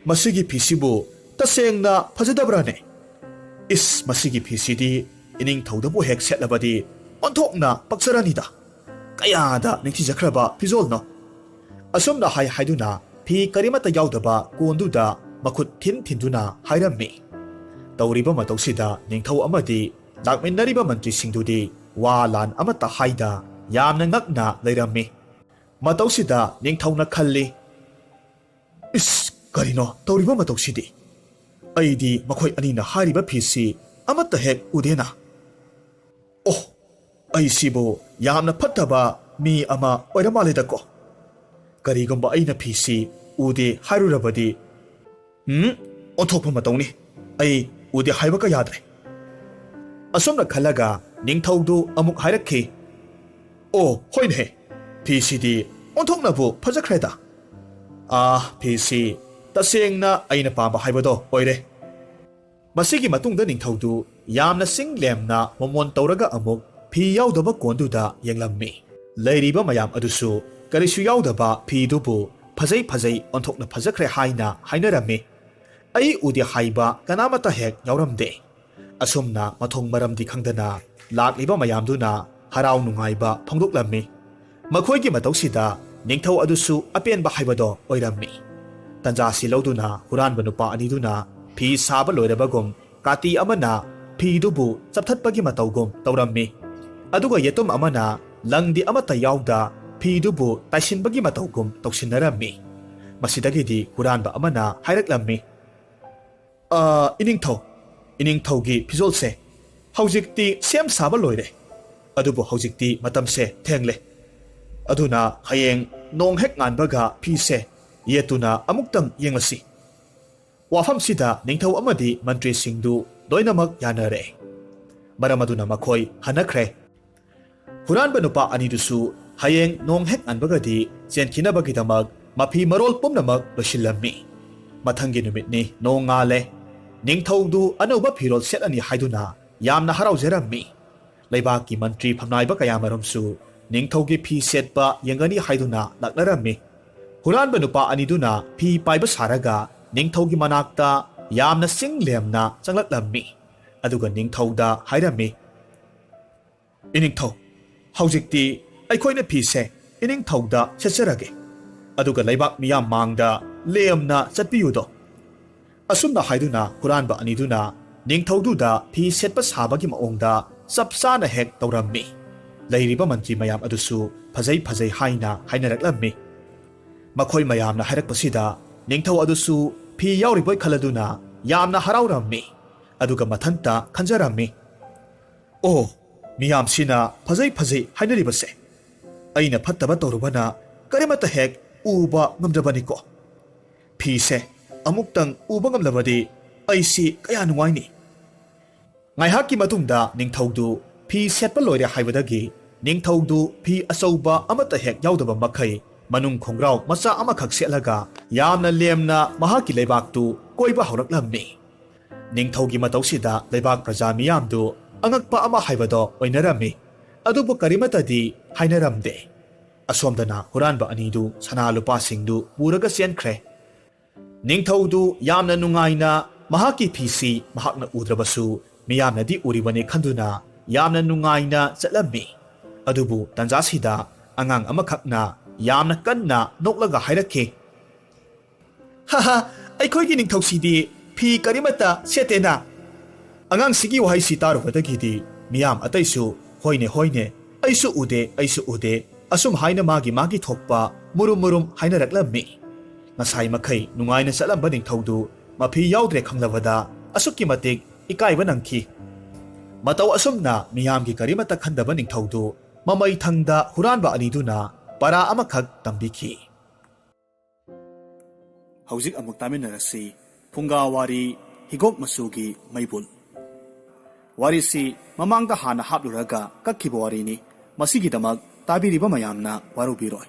ꯃꯁꯤꯒꯤ ꯐꯤꯁꯤꯕꯨ ꯇꯁꯦꯡꯅ ꯐꯖꯗꯕ꯭ꯔꯥꯅꯦ? ꯃꯁꯤꯒꯤ ꯐꯤꯁꯤꯗꯤ ꯏꯅꯤꯡꯊꯧꯗꯕꯨ ꯍꯦꯛ ꯁꯦꯠꯂꯕꯗꯤ ꯑꯣꯟꯊꯣꯛꯅ ꯄꯛꯆꯔꯅꯤꯗ꯫ ꯀꯌꯥꯗ ꯅꯤꯡꯊꯤꯖꯈ꯭ꯔꯕ ꯐꯤꯖꯣꯜꯅꯣ! ꯑꯁꯨꯝꯅ ꯍꯥꯏꯗꯨꯅ ꯐꯤ ꯀꯔꯤꯃꯠꯇ ꯌꯥꯎꯗꯕ ꯀꯣꯟꯗꯨꯗ ꯃꯈꯨꯠ ꯊꯤꯟꯗꯨꯅ ꯍꯥꯏꯔꯝꯃꯤ꯫ ꯇꯧꯔꯤꯕ ꯃꯇꯧꯁꯤꯗ ꯅꯤꯡꯊꯧ ꯑꯃꯗꯤ ꯂꯥꯛꯃꯤꯟꯅꯔꯤꯕ ꯃꯟꯇ꯭ꯔꯤꯁꯤꯡꯗꯨꯗꯤ ꯋꯥ ꯂꯥꯟ ꯑꯃꯠꯇ ꯍꯥꯏꯗ ꯌꯥꯝꯅ ꯉꯛꯅ ꯂꯩꯔꯝꯃꯤ꯫ ꯃꯇꯧꯁꯤꯗ ꯅꯤꯡꯊꯧꯅ ꯈꯜꯂꯤ, ꯀꯔꯤꯅꯣ ꯇꯧꯔꯤꯕ ꯃꯇꯧꯁꯤꯗꯤ? ꯑꯩꯗꯤ ꯃꯈꯣꯏ ꯑꯅꯤꯅ ꯍꯥꯏꯔꯤꯕ ꯐꯤꯁꯤ ꯑꯃꯠꯇ ꯍꯦꯛ ꯎꯗꯦꯅ꯫ ꯑꯩꯁꯤꯕꯨ ꯌꯥꯝꯅ ꯐꯠꯇꯕ ꯃꯤ ꯑꯃ ꯑꯣꯏꯔ ꯃꯥꯜꯂꯦꯗꯀꯣ꯫ ꯀꯔꯤꯒꯨꯝꯕ ꯑꯩꯅ ꯐꯤꯁꯤ ꯎꯗꯦ ꯍꯥꯏꯔꯨꯔꯕꯗꯤ ꯑꯣꯟꯊꯣꯛꯄ ꯃꯇꯧꯅꯤ꯫ ꯑꯩ ꯎꯗꯦ ꯍꯥꯏꯕꯒ ꯌꯥꯗ꯭ꯔꯦ꯫ ꯑꯁꯨꯝꯅ ꯈꯜꯂꯒ ꯅꯤꯡꯊꯧꯗꯨ ꯑꯃꯨꯛ ꯍꯥꯏꯔꯛꯈꯤ, ꯍꯣꯏꯅꯦ, ꯐꯤꯁꯤꯗꯤ ꯑꯣꯟꯊꯣꯛꯅꯕꯨ ꯐꯖꯈ꯭ꯔꯦꯗ꯫ ꯐꯤꯁꯤ ꯇꯁꯦꯡꯅ ꯑꯩꯅ ꯄꯥꯝꯕ ꯍꯥꯏꯕꯗꯣ ꯑꯣꯏꯔꯦ꯫ ꯃꯁꯤꯒꯤ ꯃꯇꯨꯡꯗ ꯅꯤꯡꯊꯧꯗꯨ ꯌꯥꯝꯅ ꯁꯤꯡꯂꯦꯝꯅ ꯃꯣꯃꯣꯟ ꯇꯧꯔꯒ ꯑꯃꯨꯛ ꯐꯤ ꯌꯥꯎꯗꯕ ꯀꯣꯟꯗꯨꯗ ꯌꯦꯡꯂꯝꯃꯤ꯫ ꯂꯩꯔꯤꯕ ꯃꯌꯥꯝ ꯑꯗꯨꯁꯨ ꯀꯔꯤꯁꯨ ꯌꯥꯎꯗꯕ ꯐꯤꯗꯨꯕꯨ ꯐꯖꯩ ꯑꯣꯟꯊꯣꯛꯅ ꯐꯖꯈ꯭ꯔꯦ ꯍꯥꯏꯅ ꯍꯥꯏꯅꯔꯝꯃꯤ꯫ ꯑꯩ ꯎꯗꯦ ꯍꯥꯏꯕ ꯀꯅꯥꯃꯠꯇ ꯍꯦꯛ ꯌꯥꯎꯔꯝꯗꯦ꯫ ꯑꯁꯨꯝꯅ ꯃꯊꯣꯡ ꯃꯔꯝꯗꯤ ꯈꯪꯗꯅ ꯂꯥꯛꯂꯤꯕ ꯃꯌꯥꯝꯗꯨꯅ ꯍꯔꯥꯎ ꯅꯨꯡꯉꯥꯏꯕ ꯐꯣꯡꯗꯣꯛꯂꯝꯃꯤ꯫ ꯃꯈꯣꯏꯒꯤ ꯃꯇꯧꯁꯤꯗ ꯅꯤꯡꯊꯧ ꯑꯗꯨꯁꯨ ꯑꯄꯦꯟꯕ ꯍꯥꯏꯕꯗꯣ ꯑꯣꯏꯔꯝꯃꯤ꯫ ꯇꯟꯖꯥꯁꯤ ꯂꯧꯗꯨꯅ ꯍꯨꯔꯥꯟꯕ ꯅꯨꯄꯥ ꯑꯅꯤꯗꯨꯅ ꯐꯤ ꯁꯥꯕ ꯂꯣꯏꯔꯕꯒꯨꯝ ꯀꯥꯇꯤ ꯑꯃꯅ ꯐꯤꯗꯨꯕꯨ ꯆꯞꯊꯠꯄꯒꯤ ꯃꯇꯧꯒꯨꯝ ꯇꯧꯔꯝꯃꯤ꯫ ꯑꯗꯨꯒ ꯌꯦꯇꯨꯝ ꯑꯃꯅ ꯂꯪꯗꯤ ꯑꯃꯠꯇ ꯌꯥꯎꯗ ꯐꯤꯗꯨꯕꯨ ꯇꯥꯏꯁꯤꯟꯕꯒꯤ ꯃꯇꯧꯒꯨꯝ ꯇꯧꯁꯤꯟꯅꯔꯝꯃꯤ꯫ ꯃꯁꯤꯗꯒꯤꯗꯤ ꯍꯨꯔꯥꯟꯕ ꯑꯃꯅ ꯍꯥꯏꯔꯛꯂꯝꯃꯤ, ꯏꯅꯤꯡꯊꯧꯒꯤ ꯐꯤꯖꯣꯜꯁꯦ ꯍꯧꯖꯤꯛꯇꯤ ꯁꯦꯝ ꯁꯥꯕ ꯂꯣꯏꯔꯦ꯫ ꯑꯗꯨꯕꯨ ꯍꯧꯖꯤꯛꯇꯤ ꯃꯇꯝꯁꯦ ꯊꯦꯡꯂꯦ꯫ ꯑꯗꯨꯅ ꯍꯌꯦꯡ ꯅꯣꯡ ꯍꯦꯛ ꯉꯥꯟꯕꯒ ꯐꯤꯁꯦ ꯌꯦꯠꯇꯨꯅ ꯑꯃꯨꯛꯇꯪ ꯌꯦꯡꯂꯁꯤ꯫ ꯋꯥꯐꯝꯁꯤꯗ ꯅꯤꯡꯊꯧ ꯑꯃꯗꯤ ꯃꯟꯇ꯭ꯔꯤꯁꯤꯡꯗꯨ ꯂꯣꯏꯅꯃꯛ ꯌꯥꯅꯔꯦ꯫ ꯃꯔꯝ ꯑꯗꯨꯅ ꯃꯈꯣꯏ ꯍꯟꯅꯈ꯭ꯔꯦ꯫ ꯍꯨꯔꯥꯟꯕ ꯅꯨꯄꯥ ꯑꯅꯤꯗꯨꯁꯨ ꯍꯌꯦꯡ ꯅꯣꯡ ꯍꯦꯛ ꯉꯥꯟꯕꯒꯗꯤ ꯆꯦꯟꯈꯤꯅꯕꯒꯤꯗꯃꯛ ꯃꯐꯤ ꯃꯔꯣꯜ ꯄꯨꯝꯅꯃꯛ ꯂꯣꯏꯁꯤꯜꯂꯝꯃꯤ꯫ ꯃꯊꯪꯒꯤ ꯅꯨꯃꯤꯠꯅꯤ, ꯅꯣꯡ ꯉꯥꯜꯂꯦ꯫ ꯅꯤꯡꯊꯧꯗꯨ ꯑꯅꯧꯕ ꯐꯤꯔꯣꯜ ꯁꯦꯠꯂꯅꯤ ꯍꯥꯏꯗꯨꯅ ꯌꯥꯝꯅ ꯍꯔꯥꯎꯖꯔꯝꯃꯤ꯫ ꯂꯩꯕꯥꯛꯀꯤ ꯃꯟꯇ꯭ꯔꯤ ꯐꯝꯅꯥꯏꯕ ꯀꯌꯥꯃꯔꯨꯝꯁꯨ ꯅꯤꯡꯊꯧꯒꯤ ꯐꯤ ꯁꯦꯠꯄ ꯌꯦꯡꯒꯅꯤ ꯍꯥꯏꯗꯨꯅ ꯂꯥꯛꯅꯔꯝꯃꯤ꯫ ꯍꯨꯔꯥꯟꯕ ꯅꯨꯄꯥ ꯑꯅꯤꯗꯨꯅ ꯐꯤ ꯄꯥꯏꯕ ꯁꯥꯔꯒ ꯅꯤꯡꯊꯧꯒꯤ ꯃꯅꯥꯛꯇ ꯌꯥꯝꯅ ꯁꯤꯡꯂꯦꯝꯅ ꯆꯪꯂꯛꯂꯝꯃꯤ꯫ ꯑꯗꯨꯒ ꯅꯤꯡꯊꯧꯗ ꯍꯥꯏꯔꯝꯃꯤ, ꯏꯅꯤꯡꯊꯧ, ꯍꯧꯖꯤꯛꯇꯤ ꯑꯩꯈꯣꯏꯅ ꯐꯤꯁꯦ ꯏꯅꯤꯡꯊꯧꯗ ꯁꯦꯠꯆꯔꯒꯦ꯫ ꯑꯗꯨꯒ ꯂꯩꯕꯥꯛ ꯃꯤꯌꯥꯝ ꯃꯥꯡꯗ ꯂꯦꯝꯅ ꯆꯠꯄꯤꯌꯨꯗꯣ꯫ ꯑꯁꯨꯝꯅ ꯍꯥꯏꯗꯨꯅ ꯍꯨꯔꯥꯟꯕ ꯑꯅꯤꯗꯨꯅ ꯅꯤꯡꯊꯧꯗꯨꯗ ꯐꯤ ꯁꯦꯠꯄ ꯁꯥꯕꯒꯤ ꯃꯑꯣꯡꯗ ꯆꯞ ꯆꯥꯅ ꯍꯦꯛ ꯇꯧꯔꯝꯃꯤ ꯂꯩꯔꯤꯕ ꯃꯟꯇ꯭ꯔꯤ ꯃꯌꯥꯝ ꯑꯗꯨꯁꯨ ꯐꯖꯩ ꯐꯖꯩ ꯍꯥꯏꯅ ꯍꯥꯏꯅꯔꯛꯂꯝꯃꯤ ꯃꯈꯣꯏ ꯃꯌꯥꯝꯅ ꯍꯥꯏꯔꯛꯄꯁꯤꯗ ꯅꯤꯡꯊꯧ ꯑꯗꯨꯁꯨ ꯐꯤ ꯌꯥꯎꯔꯤꯕꯣꯏ ꯈꯜꯂꯗꯨꯅ ꯌꯥꯝꯅ ꯍꯔꯥꯎꯔꯝꯃꯤ ꯑꯗꯨꯒ ꯃꯊꯟꯇ ꯈꯟꯖꯔꯝꯃꯤ ꯑꯣ ꯃꯤꯌꯥꯝꯁꯤꯅ ꯐꯖꯩ ꯐꯖꯩ ꯍꯥꯏꯅꯔꯤꯕꯁꯦ ꯑꯩꯅ ꯐꯠꯇꯕ ꯇꯧꯔꯨꯕꯅ ꯀꯔꯤꯃꯠꯇ ꯍꯦꯛ ꯎꯕ ꯉꯝꯗ꯭ꯔꯕꯅꯤꯀꯣ ꯐꯤꯁꯦ ꯑꯃꯨꯛꯇꯪ ꯎꯕ ꯉꯝꯂꯕꯗꯤ ꯑꯩꯁꯤ ꯀꯌꯥ ꯅꯨꯡꯉꯥꯏꯅꯤ ꯉꯥꯏꯍꯥꯛꯀꯤ ꯃꯇꯨꯡꯗ ꯅꯤꯡꯊꯧꯗꯨ ꯐꯤ ꯁꯦꯠꯄ ꯂꯣꯏꯔꯦ ꯍꯥꯏꯕꯗꯒꯤ ꯅꯤꯡꯊꯧꯗꯨ ꯐꯤ ꯑꯆꯧꯕ ꯑꯃꯠꯇ ꯍꯦꯛ ꯌꯥꯎꯗꯕ ꯃꯈꯩ ꯃꯅꯨꯡ ꯈꯣꯡꯒ꯭ꯔꯥꯎ ꯃꯆꯥ ꯑꯃꯈꯛ ꯁꯦꯠꯂꯒ ꯌꯥꯝꯅ ꯂꯦꯝꯅ ꯃꯍꯥꯛꯀꯤ ꯂꯩꯕꯥꯛꯇꯨ ꯀꯣꯏꯕ ꯍꯧꯔꯛꯂꯝꯃꯤ ꯅꯤꯡꯊꯧꯒꯤ ꯃꯇꯧꯁꯤꯗ ꯂꯩꯕꯥꯛ ꯄ꯭ꯔꯖꯥ ꯃꯤꯌꯥꯝꯗꯨ ꯑꯉꯛꯄ ꯑꯃ ꯍꯥꯏꯕꯗꯣ ꯑꯣꯏꯅꯔꯝꯃꯤ ꯑꯗꯨꯕꯨ ꯀꯔꯤꯃꯠꯇꯗꯤ ꯍꯥꯏꯅꯔꯝꯗꯦ ꯑꯁꯣꯝꯗꯅ ꯍꯨꯔꯥꯟꯕ ꯑꯅꯤꯗꯨ ꯁꯅꯥ ꯂꯨꯄꯥꯁꯤꯡꯗꯨ ꯄꯨꯔꯒ ꯆꯦꯟꯈ꯭ꯔꯦ ꯅꯤꯡꯊꯧꯗꯨ ꯌꯥꯝꯅ ꯅꯨꯡꯉꯥꯏꯅ ꯃꯍꯥꯛꯀꯤ ꯐꯤꯁꯤ ꯃꯍꯥꯛꯅ ꯎꯗ꯭ꯔꯕꯁꯨ ꯃꯤꯌꯥꯝꯅꯗꯤ ꯎꯔꯤꯕꯅꯤ ꯈꯟꯗꯨꯅ ꯌꯥꯝꯅ ꯅꯨꯡꯉꯥꯏꯅ ꯆꯠꯂꯝꯃꯤ ꯑꯗꯨꯕꯨ ꯇꯟꯖꯥꯁꯤꯗ ꯑꯉꯥꯡ ꯑꯃꯈꯛꯅ ꯌꯥꯝꯅ ꯀꯟꯅ ꯅꯣꯛꯂꯒ ꯍꯥꯏꯔꯛꯈꯤ ꯍꯥꯍꯥ ꯑꯩꯈꯣꯏꯒꯤ ꯅꯤꯡꯊꯧꯁꯤꯗꯤ ꯐꯤ ꯀꯔꯤꯃꯠꯇ ꯁꯦꯠꯇꯦꯅ ꯑꯉꯥꯡꯁꯤꯒꯤ ꯋꯥꯍꯩꯁꯤ ꯇꯥꯔꯨꯕꯗꯒꯤꯗꯤ ꯃꯤꯌꯥꯝ ꯑꯇꯩꯁꯨ ꯍꯣꯏꯅꯦ ꯍꯣꯏꯅꯦ ꯑꯩꯁꯨ ꯎꯗꯦ ꯑꯁꯨꯝ ꯍꯥꯏꯅ ꯃꯥꯒꯤ ꯊꯣꯛꯄ ꯃꯨꯔꯨꯝ ꯃꯨꯔꯨꯝ ꯍꯥꯏꯅꯔꯛꯂꯝꯃꯤ ꯉꯁꯥꯏ ꯃꯈꯩ ꯅꯨꯡꯉꯥꯏꯅ ꯆꯠꯂꯝꯕ ꯅꯤꯡꯊꯧꯗꯨ ꯃꯐꯤ ꯌꯥꯎꯗ꯭ꯔꯦ ꯈꯪꯂꯕꯗ ꯑꯁꯨꯛꯀꯤ ꯃꯇꯤꯛ ꯏꯀꯥꯏꯕ ꯅꯪꯈꯤ ꯃꯇꯧ ꯑꯁꯨꯝꯅ ꯃꯤꯌꯥꯝꯒꯤ ꯀꯔꯤꯃꯠꯇ ꯈꯟꯗꯕ ꯅꯤꯡꯊꯧꯗꯨ ꯃꯃꯩ ꯊꯪꯗ ꯍꯨꯔꯥꯟꯕ ꯑꯅꯤꯗꯨꯅ ꯄꯔꯥ ꯑꯃꯈꯛ ꯇꯝꯕꯤꯈꯤ ꯍꯧꯖꯤꯛ ꯑꯃꯨꯛ ꯇꯥꯃꯤꯟꯅꯔꯁꯤ ꯐꯨꯡꯒꯥ ꯋꯥꯔꯤ ꯍꯤꯒꯣꯛ ꯃꯆꯨꯒꯤ ꯃꯩꯕꯨꯜ ꯋꯥꯔꯤꯁꯤ ꯃꯃꯥꯡꯗ ꯍꯥꯟꯅ ꯍꯥꯞꯂꯨꯔꯒ ꯀꯛꯈꯤꯕ ꯋꯥꯔꯤꯅꯤ ꯃꯁꯤꯒꯤꯗꯃꯛ ꯇꯥꯕꯤꯔꯤꯕ ꯃꯌꯥꯝꯅ ꯋꯥꯔꯧꯕꯤꯔꯣꯏ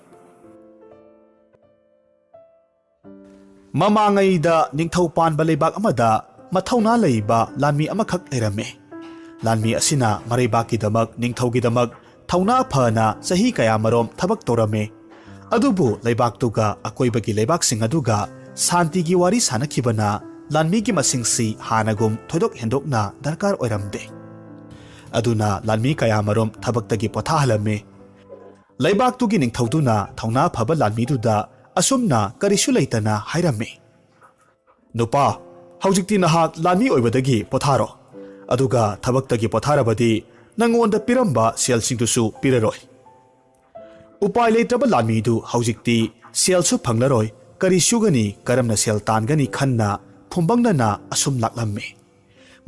ꯃꯃꯥꯡꯉꯩꯗ ꯅꯤꯡꯊꯧ ꯄꯥꯟꯕ ꯂꯩꯕꯥꯛ ꯑꯃꯗ ꯃꯊꯧꯅꯥ ꯂꯩꯕ ꯂꯥꯟꯃꯤ ꯑꯃꯈꯛ ꯂꯩꯔꯝꯃꯤ ꯂꯥꯟꯃꯤ ꯑꯁꯤꯅ ꯃꯔꯩꯕꯥꯛꯀꯤꯗꯃꯛ ꯅꯤꯡꯊꯧꯒꯤꯗꯃꯛ ꯊꯧꯅꯥ ꯐꯅ ꯆꯍꯤ ꯀꯌꯥꯃꯔꯣꯝ ꯊꯕꯛ ꯇꯧꯔꯝꯃꯤ ꯑꯗꯨꯕꯨ ꯂꯩꯕꯥꯛꯇꯨꯒ ꯑꯀꯣꯏꯕꯒꯤ ꯂꯩꯕꯥꯛꯁꯤꯡ ꯑꯗꯨꯒ ꯁꯥꯟꯇꯤꯒꯤ ꯋꯥꯔꯤ ꯁꯥꯅꯈꯤꯕꯅ ꯂꯥꯟꯃꯤꯒꯤ ꯃꯁꯤꯡꯁꯤ ꯍꯥꯟꯅꯒꯨꯝ ꯊꯣꯏꯗꯣꯛ ꯍꯦꯟꯗꯣꯛꯅ ꯗꯔꯀꯥꯔ ꯑꯣꯏꯔꯝꯗꯦ ꯑꯗꯨꯅ ꯂꯥꯟꯃꯤ ꯀꯌꯥꯃꯔꯣꯝ ꯊꯕꯛꯇꯒꯤ ꯄꯣꯊꯥꯍꯜꯂꯝꯃꯤ ꯂꯩꯕꯥꯛꯇꯨꯒꯤ ꯅꯤꯡꯊꯧꯗꯨꯅ ꯊꯧꯅꯥ ꯐꯕ ꯂꯥꯟꯃꯤꯗꯨꯗ ꯑꯁꯨꯝꯅ ꯀꯔꯤꯁꯨ ꯂꯩꯇꯅ ꯍꯥꯏꯔꯝꯃꯤ ꯅꯨꯄꯥ ꯍꯧꯖꯤꯛꯇꯤ ꯅꯍꯥꯛ ꯂꯥꯟꯃꯤ ꯑꯣꯏꯕꯗꯒꯤ ꯄꯣꯊꯥꯔꯣ ꯑꯗꯨꯒ ꯊꯕꯛꯇꯒꯤ ꯄꯣꯊꯥꯔꯕꯗꯤ ꯅꯪꯉꯣꯟꯗ ꯄꯤꯔꯝꯕ ꯁꯦꯜꯁꯤꯡꯗꯨꯁꯨ ꯄꯤꯔꯔꯣꯏ ꯎꯄꯥꯏ ꯂꯩꯇ꯭ꯔꯕ ꯂꯥꯟꯃꯤꯗꯨ ꯍꯧꯖꯤꯛꯇꯤ ꯁꯦꯜꯁꯨ ꯐꯪꯂꯔꯣꯏ ꯀꯔꯤ ꯁꯨꯒꯅꯤ ꯀꯔꯝꯅ ꯁꯦꯜ ꯇꯥꯟꯒꯅꯤ ꯈꯟꯅ ꯐꯨꯝꯕꯪꯅꯅ ꯑꯁꯨꯝ ꯂꯥꯛꯂꯝꯃꯤ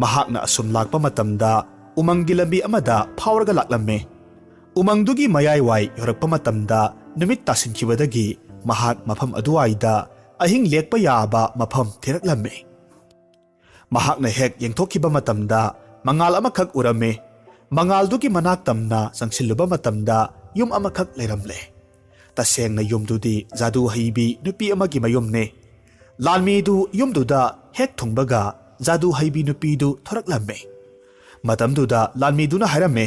ꯃꯍꯥꯛꯅ ꯑꯁꯨꯝ ꯂꯥꯛꯄ ꯃꯇꯝꯗ ꯎꯃꯪꯒꯤ ꯂꯝꯕꯤ ꯑꯃꯗ ꯐꯥꯎꯔꯒ ꯂꯥꯛꯂꯝꯃꯤ ꯎꯃꯪꯗꯨꯒꯤ ꯃꯌꯥꯏꯋꯥꯏ ꯌꯧꯔꯛꯄ ꯃꯇꯝꯗ ꯅꯨꯃꯤꯠ ꯇꯥꯁꯤꯟꯈꯤꯕꯗꯒꯤ ꯃꯍꯥꯛ ꯃꯐꯝ ꯑꯗꯨꯋꯥꯏꯗ ꯑꯍꯤꯡ ꯂꯦꯛꯄ ꯌꯥꯕ ꯃꯐꯝ ꯊꯤꯔꯛꯂꯝꯃꯤ ꯃꯍꯥꯛꯅ ꯍꯦꯛ ꯌꯦꯡꯊꯣꯛꯈꯤꯕ ꯃꯇꯝꯗ ꯃꯉꯥꯜ ꯑꯃꯈꯛ ꯎꯔꯝꯃꯤ ꯃꯉꯥꯜꯗꯨꯒꯤ ꯃꯅꯥꯛ ꯇꯝꯅ ꯆꯪꯁꯤꯜꯂꯨꯕ ꯃꯇꯝꯗ ꯌꯨꯝ ꯑꯃꯈꯛ ꯂꯩꯔꯝꯂꯦ ꯇꯁꯦꯡꯅ ꯌꯨꯝꯗꯨꯗꯤ ꯖꯥꯗꯨ ꯍꯩꯕꯤ ꯅꯨꯄꯤ ꯑꯃꯒꯤ ꯃꯌꯨꯝꯅꯤ ꯂꯥꯟꯃꯤꯗꯨ ꯌꯨꯝꯗꯨꯗ ꯍꯦꯛ ꯊꯨꯡꯕꯒ ꯖꯥꯗꯨ ꯍꯩꯕꯤ ꯅꯨꯄꯤꯗꯨ ꯊꯣꯔꯛꯂꯝꯃꯤ ꯃꯇꯝꯗꯨꯗ ꯂꯥꯟꯃꯤꯗꯨꯅ ꯍꯥꯏꯔꯝꯃꯤ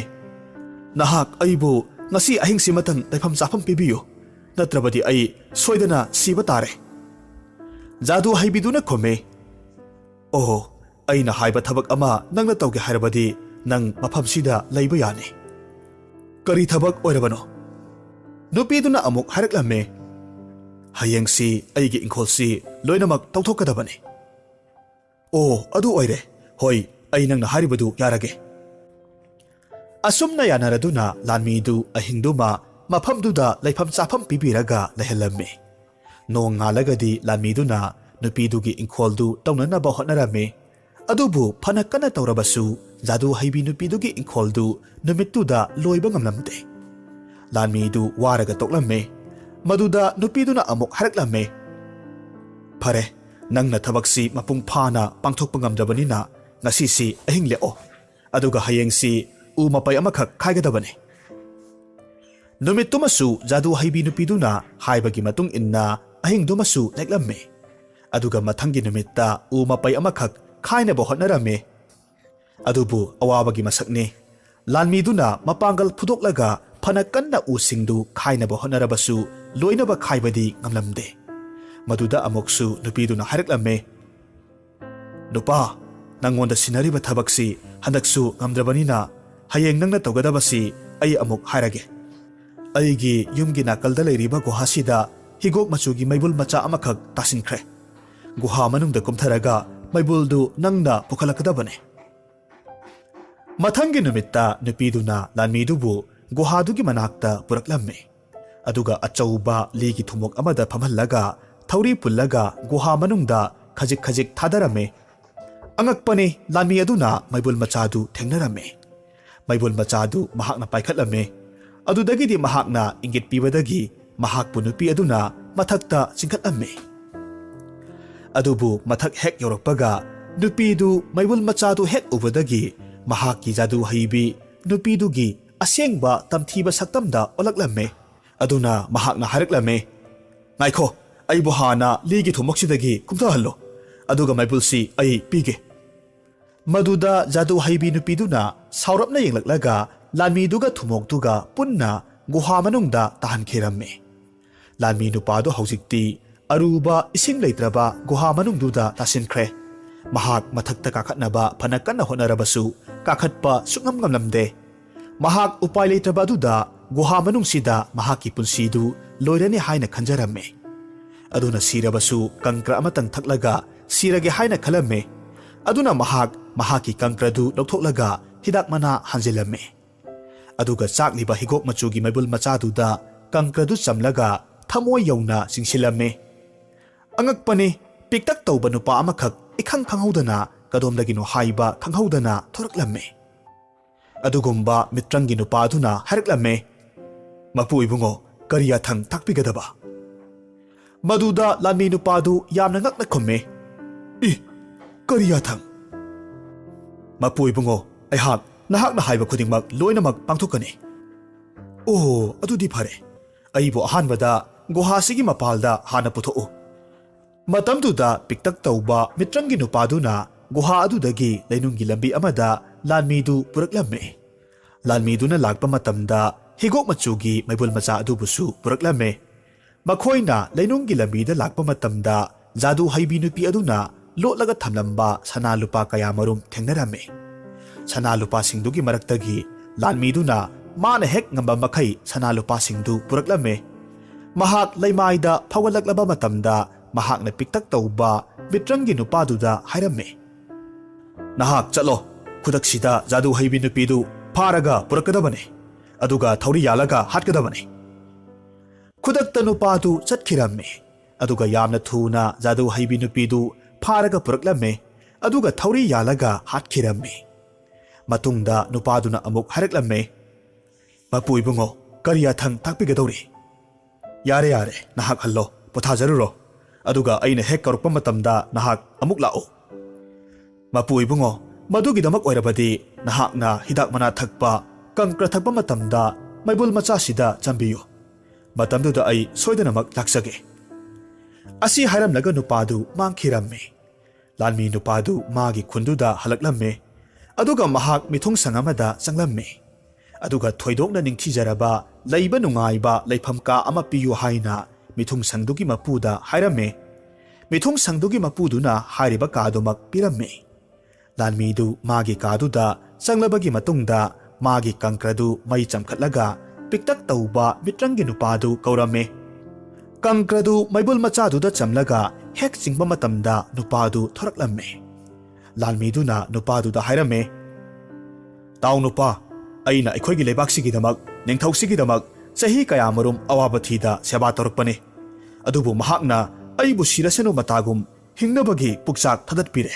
ꯅꯍꯥꯛ ꯑꯩꯕꯨ ꯉꯁꯤ ꯑꯍꯤꯡꯁꯤꯃꯇꯪ ꯂꯩꯐꯝ ꯆꯥꯐꯝ ꯄꯤꯕꯤꯌꯨ ꯅꯠꯇ꯭ꯔꯕꯗꯤ ꯑꯩ ꯁꯣꯏꯗꯅ ꯁꯤꯕ ꯇꯥꯔꯦ ꯖꯥꯗꯨ ꯍꯩꯕꯤꯗꯨꯅ ꯈꯨꯝꯃꯤ ꯑꯣ ꯑꯩꯅ ꯍꯥꯏꯕ ꯊꯕꯛ ꯑꯃ ꯅꯪꯅ ꯇꯧꯒꯦ ꯍꯥꯏꯔꯕꯗꯤ ꯅꯪ ꯃꯐꯝꯁꯤꯗ ꯂꯩꯕ ꯌꯥꯅꯤ ꯀꯔꯤ ꯊꯕꯛ ꯑꯣꯏꯔꯕꯅꯣ ꯅꯨꯄꯤꯗꯨꯅ ꯑꯃꯨꯛ ꯍꯥꯏꯔꯛꯂꯝꯃꯤ ꯍꯌꯦꯡꯁꯤ ꯑꯩꯒꯤ ꯏꯪꯈꯣꯜꯁꯤ ꯂꯣꯏꯅꯃꯛ ꯇꯧꯊꯣꯛꯀꯗꯕꯅꯤ ꯑꯣ ꯑꯗꯨ ꯑꯣꯏꯔꯦ ꯍꯣꯏ ꯑꯩ ꯅꯪꯅ ꯍꯥꯏꯔꯤꯕꯗꯨ ꯌꯥꯔꯒꯦ ꯑꯁꯨꯝꯅ ꯌꯥꯅꯔꯗꯨꯅ ꯂꯥꯟꯃꯤꯗꯨ ꯑꯍꯤꯡꯗꯨꯃ ꯃꯐꯝꯗꯨꯗ ꯂꯩꯐꯝ ꯆꯥꯐꯝ ꯄꯤꯕꯤꯔꯒ ꯂꯩꯍꯜꯂꯝꯃꯤ ꯅꯣꯡ ꯉꯥꯜꯂꯒꯗꯤ ꯂꯥꯟꯃꯤꯗꯨꯅ ꯅꯨꯄꯤꯗꯨꯒꯤ ꯏꯪꯈꯣꯜꯗꯨ ꯇꯧꯅꯅꯕ ꯍꯣꯠꯅꯔꯝꯃꯤ ꯑꯗꯨꯕꯨ ꯐꯅ ꯀꯟꯅ ꯇꯧꯔꯕꯁꯨ ꯖꯥꯗꯨ ꯍꯩꯕꯤ ꯅꯨꯄꯤꯗꯨꯒꯤ ꯏꯪꯈꯣꯜꯗꯨ ꯅꯨꯃꯤꯠꯇꯨꯗ ꯂꯣꯏꯕ ꯉꯝꯂꯝꯗꯦ ꯂꯥꯟꯃꯤꯗꯨ ꯋꯥꯔꯒ ꯇꯣꯛꯂꯝꯃꯤ ꯃꯗꯨꯗ ꯅꯨꯄꯤꯗꯨꯅ ꯑꯃꯨꯛ ꯍꯥꯏꯔꯛꯂꯝꯃꯤ ꯐꯔꯦ ꯅꯪꯅ ꯊꯕꯛꯁꯤ ꯃꯄꯨꯡ ꯐꯥꯅ ꯄꯥꯡꯊꯣꯛꯄ ꯉꯝꯗꯕꯅꯤꯅ ꯉꯁꯤꯁꯤ ꯑꯍꯤꯡ ꯂꯦꯛꯑꯣ ꯑꯗꯨꯒ ꯍꯌꯦꯡꯁꯤ ꯎ ꯃꯄꯩ ꯑꯃꯈꯛ ꯈꯥꯏꯒꯗꯕꯅꯤ ꯅꯨꯃꯤꯠꯇꯨꯃꯁꯨ ꯖꯥꯗꯨ ꯍꯩꯕꯤ ꯅꯨꯄꯤꯗꯨꯅ ꯍꯥꯏꯕꯒꯤ ꯃꯇꯨꯡ ꯏꯟꯅ ꯑꯍꯤꯡꯗꯨꯃꯁꯨ ꯂꯦꯛꯂꯝꯃꯤ ꯑꯗꯨꯒ ꯃꯊꯪꯒꯤ ꯅꯨꯃꯤꯠꯇ ꯎ ꯃꯄꯩ ꯑꯃꯈꯛ ꯈꯥꯏꯅꯕ ꯍꯣꯠꯅꯔꯝꯃꯤ ꯑꯗꯨꯕꯨ ꯑꯋꯥꯕꯒꯤ ꯃꯁꯛꯅꯤ ꯂꯥꯟꯃꯤꯗꯨꯅ ꯃꯄꯥꯡꯒꯜ ꯐꯨꯗꯣꯛꯂꯒ ꯐꯅ ꯀꯟꯅ ꯎꯁꯤꯡꯗꯨ ꯈꯥꯏꯅꯕ ꯍꯣꯠꯅꯔꯕꯁꯨ ꯂꯣꯏꯅꯕ ꯈꯥꯏꯕꯗꯤ ꯉꯝꯂꯝꯗꯦ ꯃꯗꯨꯗ ꯑꯃꯨꯛꯁꯨ ꯅꯨꯄꯤꯗꯨꯅ ꯍꯥꯏꯔꯛꯂꯝꯃꯤ ꯅꯨꯄꯥ ꯅꯪꯉꯣꯟꯗ ꯁꯤꯟꯅꯔꯤꯕ ꯊꯕꯛꯁꯤ ꯍꯟꯗꯛꯁꯨ ꯉꯝꯗ꯭ꯔꯕꯅꯤꯅ ꯍꯌꯦꯡ ꯅꯪꯅ ꯇꯧꯒꯗꯕꯁꯤ ꯑꯩ ꯑꯃꯨꯛ ꯍꯥꯏꯔꯒꯦ ꯑꯩꯒꯤ ꯌꯨꯝꯒꯤ ꯅꯥꯀꯜꯗ ꯂꯩꯔꯤꯕ ꯒꯨꯍꯥꯁꯤꯗ ꯍꯤꯒꯣꯛ ꯃꯆꯨꯒꯤ ꯃꯩꯕꯨꯜ ꯃꯆꯥ ꯑꯃꯈꯛ ꯇꯥꯁꯤꯟꯈ꯭ꯔꯦ ꯒꯨꯍꯥ ꯃꯅꯨꯡꯗ ꯀꯨꯝꯊꯔꯒ ꯃꯩꯕꯨꯜꯗꯨ ꯅꯪꯅ ꯄꯨꯈꯠꯂꯛꯀꯗꯕꯅꯤ ꯃꯊꯪꯒꯤ ꯅꯨꯃꯤꯠꯇ ꯅꯨꯄꯤꯗꯨꯅ ꯂꯥꯟꯃꯤꯗꯨꯕꯨ ꯒꯨꯍꯥꯗꯨꯒꯤ ꯃꯅꯥꯛꯇ ꯄꯨꯔꯛꯂꯝꯃꯤ ꯑꯗꯨꯒ ꯑꯆꯧꯕ ꯂꯤꯒꯤ ꯊꯨꯝꯃꯣꯛ ꯑꯃꯗ ꯐꯝꯍꯜꯂꯒ ꯊꯧꯔꯤ ꯄꯨꯜꯂꯒ ꯒꯨꯍꯥ ꯃꯅꯨꯡꯗ ꯈꯖꯤꯛ ꯈꯖꯤꯛ ꯊꯥꯗꯔꯝꯃꯤ ꯑꯉꯛꯄꯅꯤ ꯂꯥꯟꯃꯤ ꯑꯗꯨꯅ ꯃꯩꯕꯨꯜ ꯃꯆꯥꯗꯨ ꯊꯦꯡꯅꯔꯝꯃꯤ ꯃꯩꯕꯨꯜ ꯃꯆꯥꯗꯨ ꯃꯍꯥꯛꯅ ꯄꯥꯏꯈꯠꯂꯝꯃꯤ ꯑꯗꯨꯗꯒꯤꯗꯤ ꯃꯍꯥꯛꯅ ꯏꯪꯒꯤꯠ ꯄꯤꯕꯗꯒꯤ ꯃꯍꯥꯛꯄꯨ ꯅꯨꯄꯤ ꯑꯗꯨꯅ ꯃꯊꯛꯇ ꯆꯤꯡꯈꯠꯂꯝꯃꯤ ꯑꯗꯨꯕꯨ ꯃꯊꯛ ꯍꯦꯛ ꯌꯧꯔꯛꯄꯒ ꯅꯨꯄꯤꯗꯨ ꯃꯩꯕꯨꯜ ꯃꯆꯥꯗꯨ ꯍꯦꯛ ꯎꯕꯗꯒꯤ ꯃꯍꯥꯛꯀꯤ ꯖꯥꯗꯨ ꯍꯩꯕꯤ ꯅꯨꯄꯤꯗꯨꯒꯤ ꯑꯁꯦꯡꯕ ꯇꯝꯊꯤꯕ ꯁꯛꯇꯝꯗ ꯑꯣꯜꯂꯛꯂꯝꯃꯤ ꯑꯗꯨꯅ ꯃꯍꯥꯛꯅ ꯍꯥꯏꯔꯛꯂꯝꯃꯤ ꯉꯥꯏꯈꯣ ꯑꯩꯕꯨ ꯍꯥꯟꯅ ꯂꯤꯒꯤ ꯊꯨꯝꯃꯣꯛꯁꯤꯗꯒꯤ ꯀꯨꯝꯊꯍꯜꯂꯣ ꯑꯗꯨꯒ ꯃꯩꯕꯨꯜꯁꯤ ꯑꯩ ꯄꯤꯒꯦ ꯃꯗꯨꯗ ꯖꯥꯗꯨ ꯍꯩꯕꯤ ꯅꯨꯄꯤꯗꯨꯅ ꯁꯥꯎꯔꯞꯅ ꯌꯦꯡꯂꯛꯂꯒ ꯂꯥꯟꯃꯤꯗꯨꯒ ꯊꯨꯝꯃꯣꯛꯇꯨꯒ ꯄꯨꯟꯅ ꯒꯨꯍꯥ ꯃꯅꯨꯡꯗ ꯇꯥꯍꯟꯈꯤꯔꯝꯃꯤ ꯂꯥꯟꯃꯤ ꯅꯨꯄꯥꯗꯨ ꯍꯧꯖꯤꯛꯇꯤ ꯑꯔꯨꯕ ꯏꯁꯤꯡ ꯂꯩꯇ꯭ꯔꯕ ꯒꯨꯍꯥ ꯃꯅꯨꯡꯗꯨꯗ ꯇꯥꯁꯤꯟꯈ꯭ꯔꯦ ꯃꯍꯥꯛ ꯃꯊꯛꯇ ꯀꯥꯈꯠꯅꯕ ꯐꯅ ꯀꯟꯅ ꯍꯣꯠꯅꯔꯕꯁꯨ ꯀꯥꯈꯠꯄ ꯁꯨꯛꯉꯝ ꯉꯝꯂꯝꯗꯦ ꯃꯍꯥꯛ ꯎꯄꯥꯏ ꯂꯩꯇ꯭ꯔꯕ ꯑꯗꯨꯗ ꯒꯨꯍꯥ ꯃꯅꯨꯡꯁꯤꯗ ꯃꯍꯥꯛꯀꯤ ꯄꯨꯟꯁꯤꯗꯨ ꯂꯣꯏꯔꯅꯤ ꯍꯥꯏꯅ ꯈꯟꯖꯔꯝꯃꯤ ꯑꯗꯨꯅ ꯁꯤꯔꯕꯁꯨ ꯀꯪꯀ꯭ꯔ ꯑꯃꯇꯪ ꯊꯛꯂꯒ ꯁꯤꯔꯒꯦ ꯍꯥꯏꯅ ꯈꯜꯂꯝꯃꯤ ꯑꯗꯨꯅ ꯃꯍꯥꯛꯀꯤ ꯀꯪꯀ꯭ꯔꯗꯨ ꯂꯧꯊꯣꯛꯂꯒ ꯍꯤꯗꯥꯛ ꯃꯅꯥ ꯍꯥꯟꯖꯤꯜꯂꯝꯃꯤ ꯑꯗꯨꯒ ꯆꯥꯛꯂꯤꯕ ꯍꯤꯒꯣꯛ ꯃꯆꯨꯒꯤ ꯃꯩꯕꯨꯜ ꯃꯆꯥꯗꯨꯗ ꯀꯪꯀ꯭ꯔꯗꯨ ꯆꯝꯂꯒ ꯊꯃꯣꯏ ꯌꯧꯅ ꯆꯤꯡꯁꯤꯜꯂꯝꯃꯤ ꯑꯉꯛꯄꯅꯤ ꯄꯤꯛꯇꯛ ꯇꯧꯕ ꯅꯨꯄꯥ ꯑꯃꯈꯛ ꯏꯈꯪ ꯈꯪꯍꯧꯗꯅ ꯀꯗꯣꯝꯗꯒꯤꯅꯣ ꯍꯥꯏꯕ ꯈꯪꯍꯧꯗꯅ ꯊꯣꯔꯛꯂꯝꯃꯤ ꯑꯗꯨꯒꯨꯝꯕ ꯃꯤꯇ꯭ꯔꯪꯒꯤ ꯅꯨꯄꯥ ꯑꯗꯨꯅ ꯍꯥꯏꯔꯛꯂꯝꯃꯤ ꯃꯄꯨ ꯏꯕꯨꯡꯉꯣ ꯀꯔꯤ ꯌꯥꯊꯪ ꯇꯥꯛꯄꯤꯒꯗꯕ ꯃꯗꯨꯗ ꯂꯥꯟꯃꯤ ꯅꯨꯄꯥꯗꯨ ꯌꯥꯝꯅ ꯉꯛꯅ ꯈꯨꯝꯃꯤ ꯀꯔꯤ ꯌꯥꯊꯪ ꯃꯄꯨ ꯏꯕꯨꯡꯉꯣ ꯑꯩꯍꯥꯛ ꯅꯍꯥꯛꯅ ꯍꯥꯏꯕ ꯈꯨꯗꯤꯡꯃꯛ ꯂꯣꯏꯅꯃꯛ ꯄꯥꯡꯊꯣꯛꯀꯅꯤ ꯑꯣ ꯑꯗꯨꯗꯤ ꯐꯔꯦ ꯑꯩꯕꯨ ꯑꯍꯥꯟꯕꯗ ꯒꯨꯍꯥꯁꯤꯒꯤ ꯃꯄꯥꯜꯗ ꯍꯥꯟꯅ ꯄꯨꯊꯣꯛꯎ ꯃꯇꯝꯗꯨꯗ ꯄꯤꯛꯇꯛ ꯇꯧꯕ ꯃꯤꯇ꯭ꯔꯪꯒꯤ ꯅꯨꯄꯥꯗꯨꯅ ꯒꯨꯍꯥ ꯑꯗꯨꯗꯒꯤ ꯂꯩꯅꯨꯡꯒꯤ ꯂꯝꯕꯤ ꯑꯃꯗ ꯂꯥꯟꯃꯤꯗꯨ ꯄꯨꯔꯛꯂꯝꯃꯤ ꯂꯥꯟꯃꯤꯗꯨꯅ ꯂꯥꯛꯄ ꯃꯇꯝꯗ ꯍꯤꯒꯣꯛ ꯃꯆꯨꯒꯤ ꯃꯩꯕꯨꯜ ꯃꯆꯥ ꯑꯗꯨꯕꯨꯁꯨ ꯄꯨꯔꯛꯂꯝꯃꯤ ꯃꯈꯣꯏꯅ ꯂꯩꯅꯨꯡꯒꯤ ꯂꯝꯕꯤꯗ ꯂꯥꯛꯄ ꯃꯇꯝꯗ ꯖꯥꯗꯨ ꯍꯩꯕꯤ ꯅꯨꯄꯤ ꯑꯗꯨꯅ ꯂꯣꯠꯂꯒ ꯊꯝꯂꯝꯕ ꯁꯅꯥ ꯂꯨꯄꯥ ꯀꯌꯥꯃꯔꯨꯝ ꯊꯦꯡꯅꯔꯝꯃꯤ ꯁꯅꯥ ꯂꯨꯄꯥꯁꯤꯡꯗꯨꯒꯤ ꯃꯔꯛꯇꯒꯤ ꯂꯥꯟꯃꯤꯗꯨꯅ ꯃꯥꯅ ꯍꯦꯛ ꯉꯝꯕ ꯃꯈꯩ ꯁꯅꯥ ꯂꯨꯄꯥꯁꯤꯡꯗꯨ ꯄꯨꯔꯛꯂꯝꯃꯤ ꯃꯍꯥꯛ ꯂꯩꯃꯥꯏꯗ ꯐꯥꯎꯒꯠꯂꯛꯂꯕ ꯃꯇꯝꯗ ꯃꯍꯥꯛꯅ ꯄꯤꯛꯇꯛ ꯇꯧꯕ ꯃꯤꯇ꯭ꯔꯪꯒꯤ ꯅꯨꯄꯥꯗꯨꯗ ꯍꯥꯏꯔꯝꯃꯤ ꯅꯍꯥꯛ ꯆꯠꯂꯣ ꯈꯨꯗꯛꯁꯤꯗ ꯖꯥꯗꯨ ꯍꯩꯕꯤ ꯅꯨꯄꯤꯗꯨ ꯐꯥꯔꯒ ꯄꯨꯔꯛꯀꯗꯕꯅꯤ ꯑꯗꯨꯒ ꯊꯧꯔꯤ ꯌꯥꯜꯂꯒ ꯍꯥꯠꯀꯗꯕꯅꯤ ꯈꯨꯗꯛꯇ ꯅꯨꯄꯥꯗꯨ ꯆꯠꯈꯤꯔꯝꯃꯤ ꯑꯗꯨꯒ ꯌꯥꯝꯅ ꯊꯨꯅ ꯖꯥꯗꯨ ꯍꯩꯕꯤ ꯅꯨꯄꯤꯗꯨ ꯐꯥꯔꯒ ꯄꯨꯔꯛꯂꯝꯃꯤ ꯑꯗꯨꯒ ꯊꯧꯔꯤ ꯌꯥꯜꯂꯒ ꯍꯥꯠꯈꯤꯔꯝꯃꯤ ꯃꯇꯨꯡꯗ ꯅꯨꯄꯥꯗꯨꯅ ꯑꯃꯨꯛ ꯍꯥꯏꯔꯛꯂꯝꯃꯤ ꯃꯄꯨ ꯏꯕꯨꯡꯉꯣ ꯀꯔꯤ ꯌꯥꯊꯪ ꯇꯥꯛꯄꯤꯒꯗꯧꯔꯤ ꯌꯥꯔꯦ ꯅꯍꯥꯛ ꯍꯜꯂꯣ ꯄꯣꯊꯥꯖꯔꯨꯔꯣ ꯑꯗꯨꯒ ꯑꯩꯅ ꯍꯦꯛ ꯀꯧꯔꯛꯄ ꯃꯇꯝꯗ ꯅꯍꯥꯛ ꯑꯃꯨꯛ ꯂꯥꯛꯎ ꯃꯄꯨ ꯏꯕꯨꯡꯉꯣ ꯃꯗꯨꯒꯤꯗꯃꯛ ꯑꯣꯏꯔꯕꯗꯤ ꯅꯍꯥꯛꯅ ꯍꯤꯗꯥꯛ ꯃꯅꯥ ꯊꯛꯄ ꯀꯪꯀ꯭ꯔ ꯊꯛꯄ ꯃꯇꯝꯗ ꯃꯩꯕꯨꯜ ꯃꯆꯥꯁꯤꯗ ꯆꯪꯕꯤꯌꯨ ꯃꯇꯝꯗꯨꯗ ꯑꯩ ꯁꯣꯏꯗꯅꯃꯛ ꯂꯥꯛꯆꯒꯦ ꯑꯁꯤ ꯍꯥꯏꯔꯝꯂꯒ ꯅꯨꯄꯥꯗꯨ ꯃꯥꯡꯈꯤꯔꯝꯃꯤ ꯂꯥꯟꯃꯤ ꯅꯨꯄꯥꯗꯨ ꯃꯥꯒꯤ ꯈꯨꯟꯗꯨꯗ ꯍꯜꯂꯛꯂꯝꯃꯤ ꯑꯗꯨꯒ ꯃꯍꯥꯛ ꯃꯤꯊꯨꯡꯁꯪ ꯑꯃꯗ ꯆꯪꯂꯝꯃꯤ ꯑꯗꯨꯒ ꯊꯣꯏꯗꯣꯛꯅ ꯅꯤꯡꯊꯤꯖꯔꯕ ꯂꯩꯕ ꯅꯨꯡꯉꯥꯏꯕ ꯂꯩꯐꯝ ꯀꯥ ꯑꯃ ꯄꯤꯌꯨ ꯍꯥꯏꯅ ꯃꯤꯊꯨꯡꯁꯪꯗꯨꯒꯤ ꯃꯄꯨꯗ ꯍꯥꯏꯔꯝꯃꯤ ꯃꯤꯊꯨꯡꯁꯪꯗꯨꯒꯤ ꯃꯄꯨꯗꯨꯅ ꯍꯥꯏꯔꯤꯕ ꯀꯥꯗꯨꯃꯛ ꯄꯤꯔꯝꯃꯤ ꯂꯥꯟꯃꯤꯗꯨ ꯃꯥꯒꯤ ꯀꯥꯗꯨꯗ ꯆꯪꯂꯕꯒꯤ ꯃꯇꯨꯡꯗ ꯃꯥꯒꯤ ꯀꯪꯀ꯭ꯔꯗꯨ ꯃꯩ ꯆꯝꯈꯠꯂꯒ ꯄꯤꯛꯇꯛ ꯇꯧꯕ ꯃꯤꯇ꯭ꯔꯪꯒꯤ ꯅꯨꯄꯥꯗꯨ ꯀꯧꯔꯝꯃꯤ ꯀꯪꯀ꯭ꯔꯗꯨ ꯃꯩꯕꯨꯜ ꯃꯆꯥꯗꯨꯗ ꯆꯝꯂꯒ ꯍꯦꯛ ꯆꯤꯡꯕ ꯃꯇꯝꯗ ꯅꯨꯄꯥꯗꯨ ꯊꯣꯔꯛꯂꯝꯃꯤ ꯂꯥꯟꯃꯤꯗꯨꯅ ꯅꯨꯄꯥꯗꯨꯗ ꯍꯥꯏꯔꯝꯃꯤ ꯇꯥꯎ ꯅꯨꯄꯥ ꯑꯩꯅ ꯑꯩꯈꯣꯏꯒꯤ ꯂꯩꯕꯥꯛꯁꯤꯒꯤꯗꯃꯛ ꯅꯤꯡꯊꯧꯁꯤꯒꯤꯗꯃꯛ ꯆꯍꯤ ꯀꯌꯥꯃꯔꯨꯝ ꯑꯋꯥꯕ ꯊꯤꯗ ꯁꯦꯕꯥ ꯇꯧꯔꯛꯄꯅꯤ ꯑꯗꯨꯕꯨ ꯃꯍꯥꯛꯅ ꯑꯩꯕꯨ ꯁꯤꯔꯁꯅꯨ ꯃꯇꯥꯒꯨꯝ ꯍꯤꯡꯅꯕꯒꯤ ꯄꯨꯛꯆꯥꯛ ꯊꯥꯗꯠꯄꯤꯔꯦ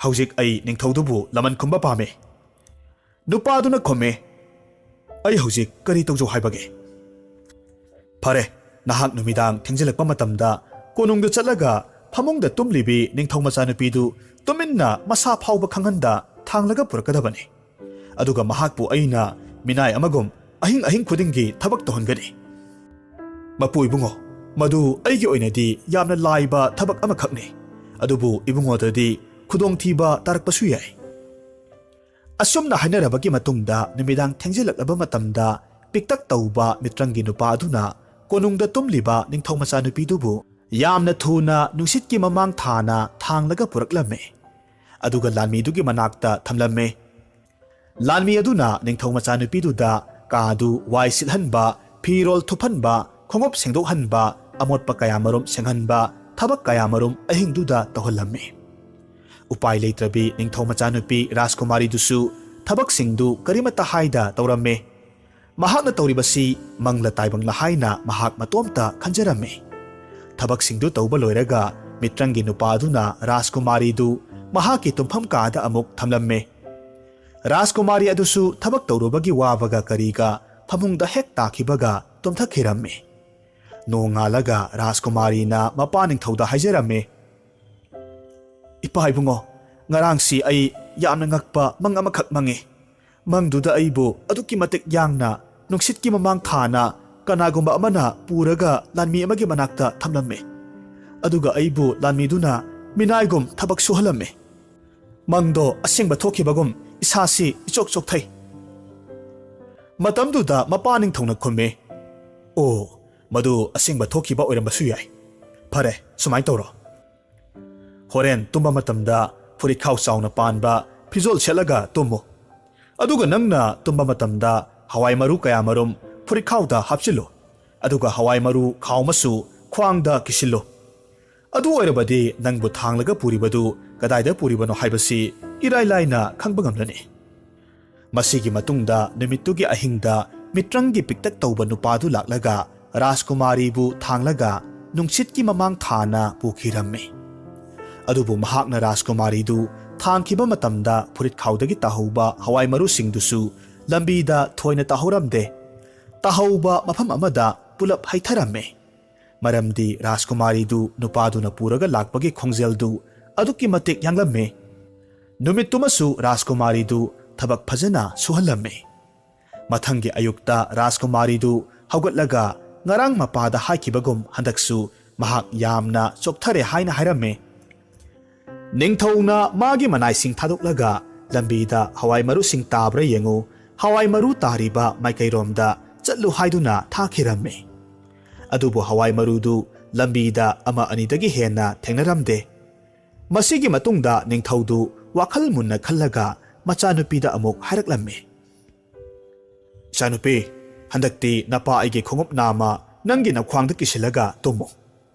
ꯍꯧꯖꯤꯛ ꯑꯩ ꯅꯤꯡꯊꯧꯗꯨꯕꯨ ꯂꯃꯟ ꯈꯨꯝꯕ ꯄꯥꯝꯃꯤ ꯅꯨꯄꯥꯗꯨꯅ ꯈꯨꯝꯃꯤ ꯑꯩ ꯍꯧꯖꯤꯛ ꯀꯔꯤ ꯇꯧꯖꯧ ꯍꯥꯏꯕꯒꯦ ꯐꯔꯦ ꯅꯍꯥꯛ ꯅꯨꯃꯤꯗꯥꯡ ꯊꯦꯡꯖꯤꯜꯂꯛꯄ ꯃꯇꯝꯗ ꯀꯣꯅꯨꯡꯗ ꯆꯠꯂꯒ ꯐꯃꯨꯡꯗ ꯇꯨꯝꯂꯤꯕꯤ ꯅꯤꯡꯊꯧ ꯃꯆꯥꯅꯨꯄꯤꯗꯨ ꯇꯨꯃꯤꯟꯅ ꯃꯁꯥ ꯐꯥꯎꯕ ꯈꯪꯍꯟꯗ ꯊꯥꯡꯂꯒ ꯄꯨꯔꯛꯀꯗꯕꯅꯤ ꯑꯗꯨꯒ ꯃꯍꯥꯛꯄꯨ ꯑꯩꯅ ꯃꯤꯅꯥꯏ ꯑꯃꯒꯨꯝ ꯑꯍꯤꯡ ꯈꯨꯗꯤꯡꯒꯤ ꯊꯕꯛ ꯇꯧꯍꯟꯒꯅꯤ ꯃꯄꯨ ꯏꯕꯨꯡꯉꯣ ꯃꯗꯨ ꯑꯩꯒꯤ ꯑꯣꯏꯅꯗꯤ ꯌꯥꯝꯅ ꯂꯥꯏꯕ ꯊꯕꯛ ꯑꯃꯈꯛꯅꯤ ꯑꯗꯨꯕꯨ ꯏꯕꯨꯡꯉꯣꯗꯗꯤ ꯈꯨꯗꯣꯡꯊꯤꯕ ꯇꯥꯔꯛꯄꯁꯨ ꯌꯥꯏ ꯑꯁꯨꯝꯅ ꯍꯥꯏꯅꯔꯕꯒꯤ ꯃꯇꯨꯡꯗ ꯅꯨꯃꯤꯗꯥꯡ ꯊꯦꯡꯖꯤꯜꯂꯛꯂꯕ ꯃꯇꯝꯗ ꯄꯤꯛꯇꯛ ꯇꯧꯕ ꯃꯤꯇ꯭ꯔꯪꯒꯤ ꯅꯨꯄꯥ ꯑꯗꯨꯅ ꯀꯣꯅꯨꯡꯗ ꯇꯨꯝꯂꯤꯕ ꯅꯤꯡꯊꯧ ꯃꯆꯥꯅꯨꯄꯤꯗꯨꯕꯨ ꯌꯥꯝꯅ ꯊꯨꯅ ꯅꯨꯡꯁꯤꯠꯀꯤ ꯃꯃꯥꯡ ꯊꯥꯅ ꯊꯥꯡꯂꯒ ꯄꯨꯔꯛꯂꯝꯃꯤ ꯑꯗꯨꯒ ꯂꯥꯟꯃꯤꯗꯨꯒꯤ ꯃꯅꯥꯛꯇ ꯊꯝꯂꯝꯃꯤ ꯂꯥꯟꯃꯤ ꯑꯗꯨꯅ ꯅꯤꯡꯊꯧ ꯃꯆꯥꯅꯨꯄꯤꯗꯨꯗ ꯀꯥꯗꯨ ꯋꯥꯏ ꯁꯤꯠꯍꯟꯕ ꯐꯤꯔꯣꯜ ꯊꯨꯞꯍꯟꯕ ꯈꯣꯡꯎꯞ ꯁꯦꯡꯗꯣꯛꯍꯟꯕ ꯑꯃꯣꯠꯄ ꯀꯌꯥꯃꯔꯨꯝ ꯁꯦꯡꯍꯟꯕ ꯊꯕꯛ ꯀꯌꯥꯃꯔꯨꯝ ꯑꯍꯤꯡꯗꯨꯗ ꯇꯧꯍꯜꯂꯝꯃꯤ ꯎꯄꯥꯏ ꯂꯩꯇ꯭ꯔꯕꯤ ꯅꯤꯡꯊꯧ ꯃꯆꯥꯅꯨꯄꯤ ꯔꯥꯖꯀꯨꯃꯥꯔꯤꯗꯨꯁꯨ ꯊꯕꯛꯁꯤꯡꯗꯨ ꯀꯔꯤꯃꯠꯇ ꯍꯥꯏꯗ ꯇꯧꯔꯝꯃꯦ꯫ ꯃꯍꯥꯛꯅ ꯇꯧꯔꯤꯕꯁꯤ ꯃꯪꯂ ꯇꯥꯏꯕꯪꯂ ꯍꯥꯏꯅ ꯃꯍꯥꯛ ꯃꯇꯣꯝꯇ ꯈꯟꯖꯔꯝꯃꯤ꯫ ꯊꯕꯛꯁꯤꯡꯗꯨ ꯇꯧꯕ ꯂꯣꯏꯔꯒ ꯃꯤꯇ꯭ꯔꯪꯒꯤ ꯅꯨꯄꯥꯗꯨꯅ ꯔꯥꯖꯀꯨꯃꯥꯔꯤꯗꯨ ꯃꯍꯥꯛꯀꯤ ꯇꯨꯝꯐꯝ ꯀꯥꯗ ꯑꯃꯨꯛ ꯊꯝꯂꯝꯃꯦ꯫ ꯔꯥꯖꯀꯨꯃꯥꯔꯤ ꯑꯗꯨꯁꯨ ꯊꯕꯛ ꯇꯧꯔꯨꯕꯒꯤ ꯋꯥꯕꯒ ꯀꯔꯤꯒ ꯐꯃꯨꯡꯗ ꯍꯦꯛ ꯇꯥꯈꯤꯕꯒ ꯇꯨꯝꯊꯈꯤꯔꯝꯃꯤ꯫ ꯅꯣꯡꯉꯥꯜꯂꯒ ꯔꯥꯖꯀꯨꯃꯥꯔꯤꯅ ꯃꯄꯥ ꯅꯤꯡꯊꯧꯗ ꯍꯥꯏꯖꯔꯝꯃꯤ, "ꯏꯄꯥ ꯏꯕꯨꯡꯉꯣ, ꯉꯔꯥꯡꯁꯤ ꯑꯩ ꯌꯥꯝꯅ ꯉꯛꯄ ꯃꯪ ꯑꯃꯈꯛ ꯃꯪꯉꯤ꯫ ꯃꯪꯗꯨꯗ ꯑꯩꯕꯨ ꯑꯗꯨꯛꯀꯤ ꯃꯇꯤꯛ ꯌꯥꯡꯅ ꯅꯨꯡꯁꯤꯠꯀꯤ ꯃꯃꯥꯡ ꯊꯥꯅ ꯀꯅꯥꯒꯨꯝꯕ ꯑꯃꯅ ꯄꯨꯔꯒ ꯂꯥꯟꯃꯤ ꯑꯃꯒꯤ ꯃꯅꯥꯛꯇ ꯊꯝꯂꯝꯃꯤ꯫ ꯑꯗꯨꯒ ꯑꯩꯕꯨ ꯂꯥꯟꯃꯤꯗꯨꯅ ꯃꯤꯅꯥꯏꯒꯨꯝ ꯊꯕꯛ ꯁꯨꯍꯜꯂꯝꯃꯤ꯫ ꯃꯪꯗꯣ ꯑꯁꯦꯡꯕ ꯊꯣꯛꯈꯤꯕꯒꯨꯝ ꯏꯁꯥꯁꯤ ꯏꯆꯣꯛ ꯆꯣꯛꯊꯩ"꯫ ꯃꯇꯝꯗꯨꯗ ꯃꯄꯥ ꯅꯤꯡꯊꯧꯅ ꯈꯨꯝꯃꯤ, "ꯑꯣ, ꯃꯗꯨ ꯑꯁꯦꯡꯕ ꯊꯣꯛꯈꯤꯕ ꯑꯣꯏꯔꯝꯕꯁꯨ ꯌꯥꯏ꯫ ꯐꯔꯦ, ꯁꯨꯃꯥꯏꯅ ꯇꯧꯔꯣ. ꯍꯣꯔꯦꯟ ꯇꯨꯝꯕ ꯃꯇꯝꯗ ꯐꯨꯔꯤꯠꯈꯥꯎ ꯆꯥꯎꯅ ꯄꯥꯟꯕ ꯐꯤꯖꯣꯜ ꯁꯦꯠꯂꯒ ꯇꯨꯝꯃꯨ꯫ ꯑꯗꯨꯒ ꯅꯪꯅ ꯇꯨꯝꯕ ꯃꯇꯝꯗ ꯍꯋꯥꯏ ꯃꯔꯨ ꯀꯌꯥꯃꯔꯨꯝ ꯐꯨꯔꯤꯠꯈꯥꯎꯗ ꯍꯥꯞꯆꯤꯜꯂꯨ꯫ ꯑꯗꯨꯒ ꯍꯋꯥꯏ ꯃꯔꯨ ꯈꯥꯎ ꯃꯁꯨ ꯈ꯭ꯋꯥꯡꯗ ꯀꯤꯁꯤꯜꯂꯨ꯫ ꯑꯗꯨ ꯑꯣꯏꯔꯕꯗꯤ ꯅꯪꯕꯨ ꯊꯥꯡꯂꯒ ꯄꯨꯔꯤꯕꯗꯨ ꯀꯗꯥꯏꯗ ꯄꯨꯔꯤꯕꯅꯣ ꯍꯥꯏꯕꯁꯤ ꯏꯔꯥꯏ ꯂꯥꯏꯅ ꯈꯪꯕ ꯉꯝꯂꯅꯤ"꯫ ꯃꯁꯤꯒꯤ ꯃꯇꯨꯡꯗ ꯅꯨꯃꯤꯠꯇꯨꯒꯤ ꯑꯍꯤꯡꯗ ꯃꯤꯇ꯭ꯔꯪꯒꯤ ꯄꯤꯛꯇꯛ ꯇꯧꯕ ꯅꯨꯄꯥꯗꯨ ꯂꯥꯛꯂꯒ ꯔꯥꯖꯀꯨꯃꯥꯔꯤꯕꯨ ꯊꯥꯡꯂꯒ ꯅꯨꯡꯁꯤꯠꯀꯤ ꯃꯃꯥꯡ ꯊꯥꯅ ꯄꯨꯈꯤꯔꯝꯃꯤ꯫ ꯑꯗꯨꯕꯨ ꯃꯍꯥꯛꯅ ꯔꯥꯖꯀꯨꯃꯥꯔꯤꯗꯨ ꯊꯥꯡꯈꯤꯕ ꯃꯇꯝꯗ ꯐꯨꯔꯤꯠꯈꯥꯎꯗꯒꯤ ꯇꯥꯍꯧꯕ ꯍꯋꯥꯏ ꯃꯔꯨꯁꯤꯡꯗꯨꯁꯨ ꯂꯝꯕꯤꯗ ꯊꯣꯏꯅ ꯇꯥꯍꯧꯔꯝꯗꯦ꯫ ꯇꯥꯍꯧꯕ ꯃꯐꯝ ꯑꯃꯗ ꯄꯨꯂꯞ ꯍꯩꯊꯔꯝꯃꯦ꯫ ꯃꯔꯝꯗꯤ ꯔꯥꯖꯀꯨꯃꯥꯔꯤꯗꯨ ꯅꯨꯄꯥꯗꯨꯅ ꯄꯨꯔꯒ ꯂꯥꯛꯄꯒꯤ ꯈꯣꯡꯖꯦꯜꯗꯨ ꯑꯗꯨꯛꯀꯤ ꯃꯇꯤꯛ ꯌꯥꯡꯂꯝꯃꯤ꯫ ꯅꯨꯃꯤꯠꯇꯨꯃꯁꯨ ꯔꯥꯖꯀꯨꯃꯥꯔꯤꯗꯨ ꯊꯕꯛ ꯐꯖꯅ ꯁꯨꯍꯜꯂꯝꯃꯤ꯫ ꯃꯊꯪꯒꯤ ꯑꯌꯨꯛꯇ ꯔꯥꯖꯀꯨꯃꯥꯔꯤꯗꯨ ꯍꯧꯒꯠꯂꯒ ꯉꯔꯥꯡ ꯃꯄꯥꯗ ꯍꯥꯏꯈꯤꯕꯒꯨꯝ ꯍꯟꯗꯛꯁꯨ ꯃꯍꯥꯛ ꯌꯥꯝꯅ ꯆꯣꯛꯊꯔꯦ ꯍꯥꯏꯅ ꯍꯥꯏꯔꯝꯃꯤ꯫ ꯅꯤꯡꯊꯧꯅ ꯃꯥꯒꯤ ꯃꯅꯥꯏꯁꯤꯡ ꯊꯥꯗꯣꯛꯂꯒ ꯂꯝꯕꯤꯗ ꯍꯋꯥꯏ ꯃꯔꯨꯁꯤꯡ ꯇꯥꯕ꯭ꯔꯥ ꯌꯦꯡꯉꯨ, ꯍꯋꯥꯏ ꯃꯔꯨ ꯇꯥꯔꯤꯕ ꯃꯥꯏꯀꯩꯔꯣꯝꯗ ꯆꯠꯂꯨ ꯍꯥꯏꯗꯨꯅ ꯊꯥꯈꯤꯔꯝꯃꯤ꯫ ꯑꯗꯨꯕꯨ ꯍꯋꯥꯏ ꯃꯔꯨꯗꯨ ꯂꯝꯕꯤꯗ ꯑꯃ ꯑꯅꯤꯗꯒꯤ ꯍꯦꯟꯅ ꯊꯦꯡꯅꯔꯝꯗꯦ꯫ ꯃꯁꯤꯒꯤ ꯃꯇꯨꯡꯗ ꯅꯤꯡꯊꯧꯗꯨ ꯋꯥꯈꯜ ꯃꯨꯟꯅ ꯈꯜꯂꯒ ꯃꯆꯥꯅꯨꯄꯤꯗ ꯑꯃꯨꯛ ꯍꯥꯏꯔꯛꯂꯝꯃꯤ, "ꯏꯆꯥꯅꯨꯄꯤ, ꯍꯟꯗꯛꯇꯤ ꯅꯄꯥ ꯑꯩꯒꯤ ꯈꯣꯡꯎꯞ ꯅꯥꯝꯃ ꯅꯪꯒꯤ ꯅꯈ꯭ꯋꯥꯡꯗ ꯀꯤꯁꯤꯜꯂꯒ ꯇꯨꯝꯃꯨ꯫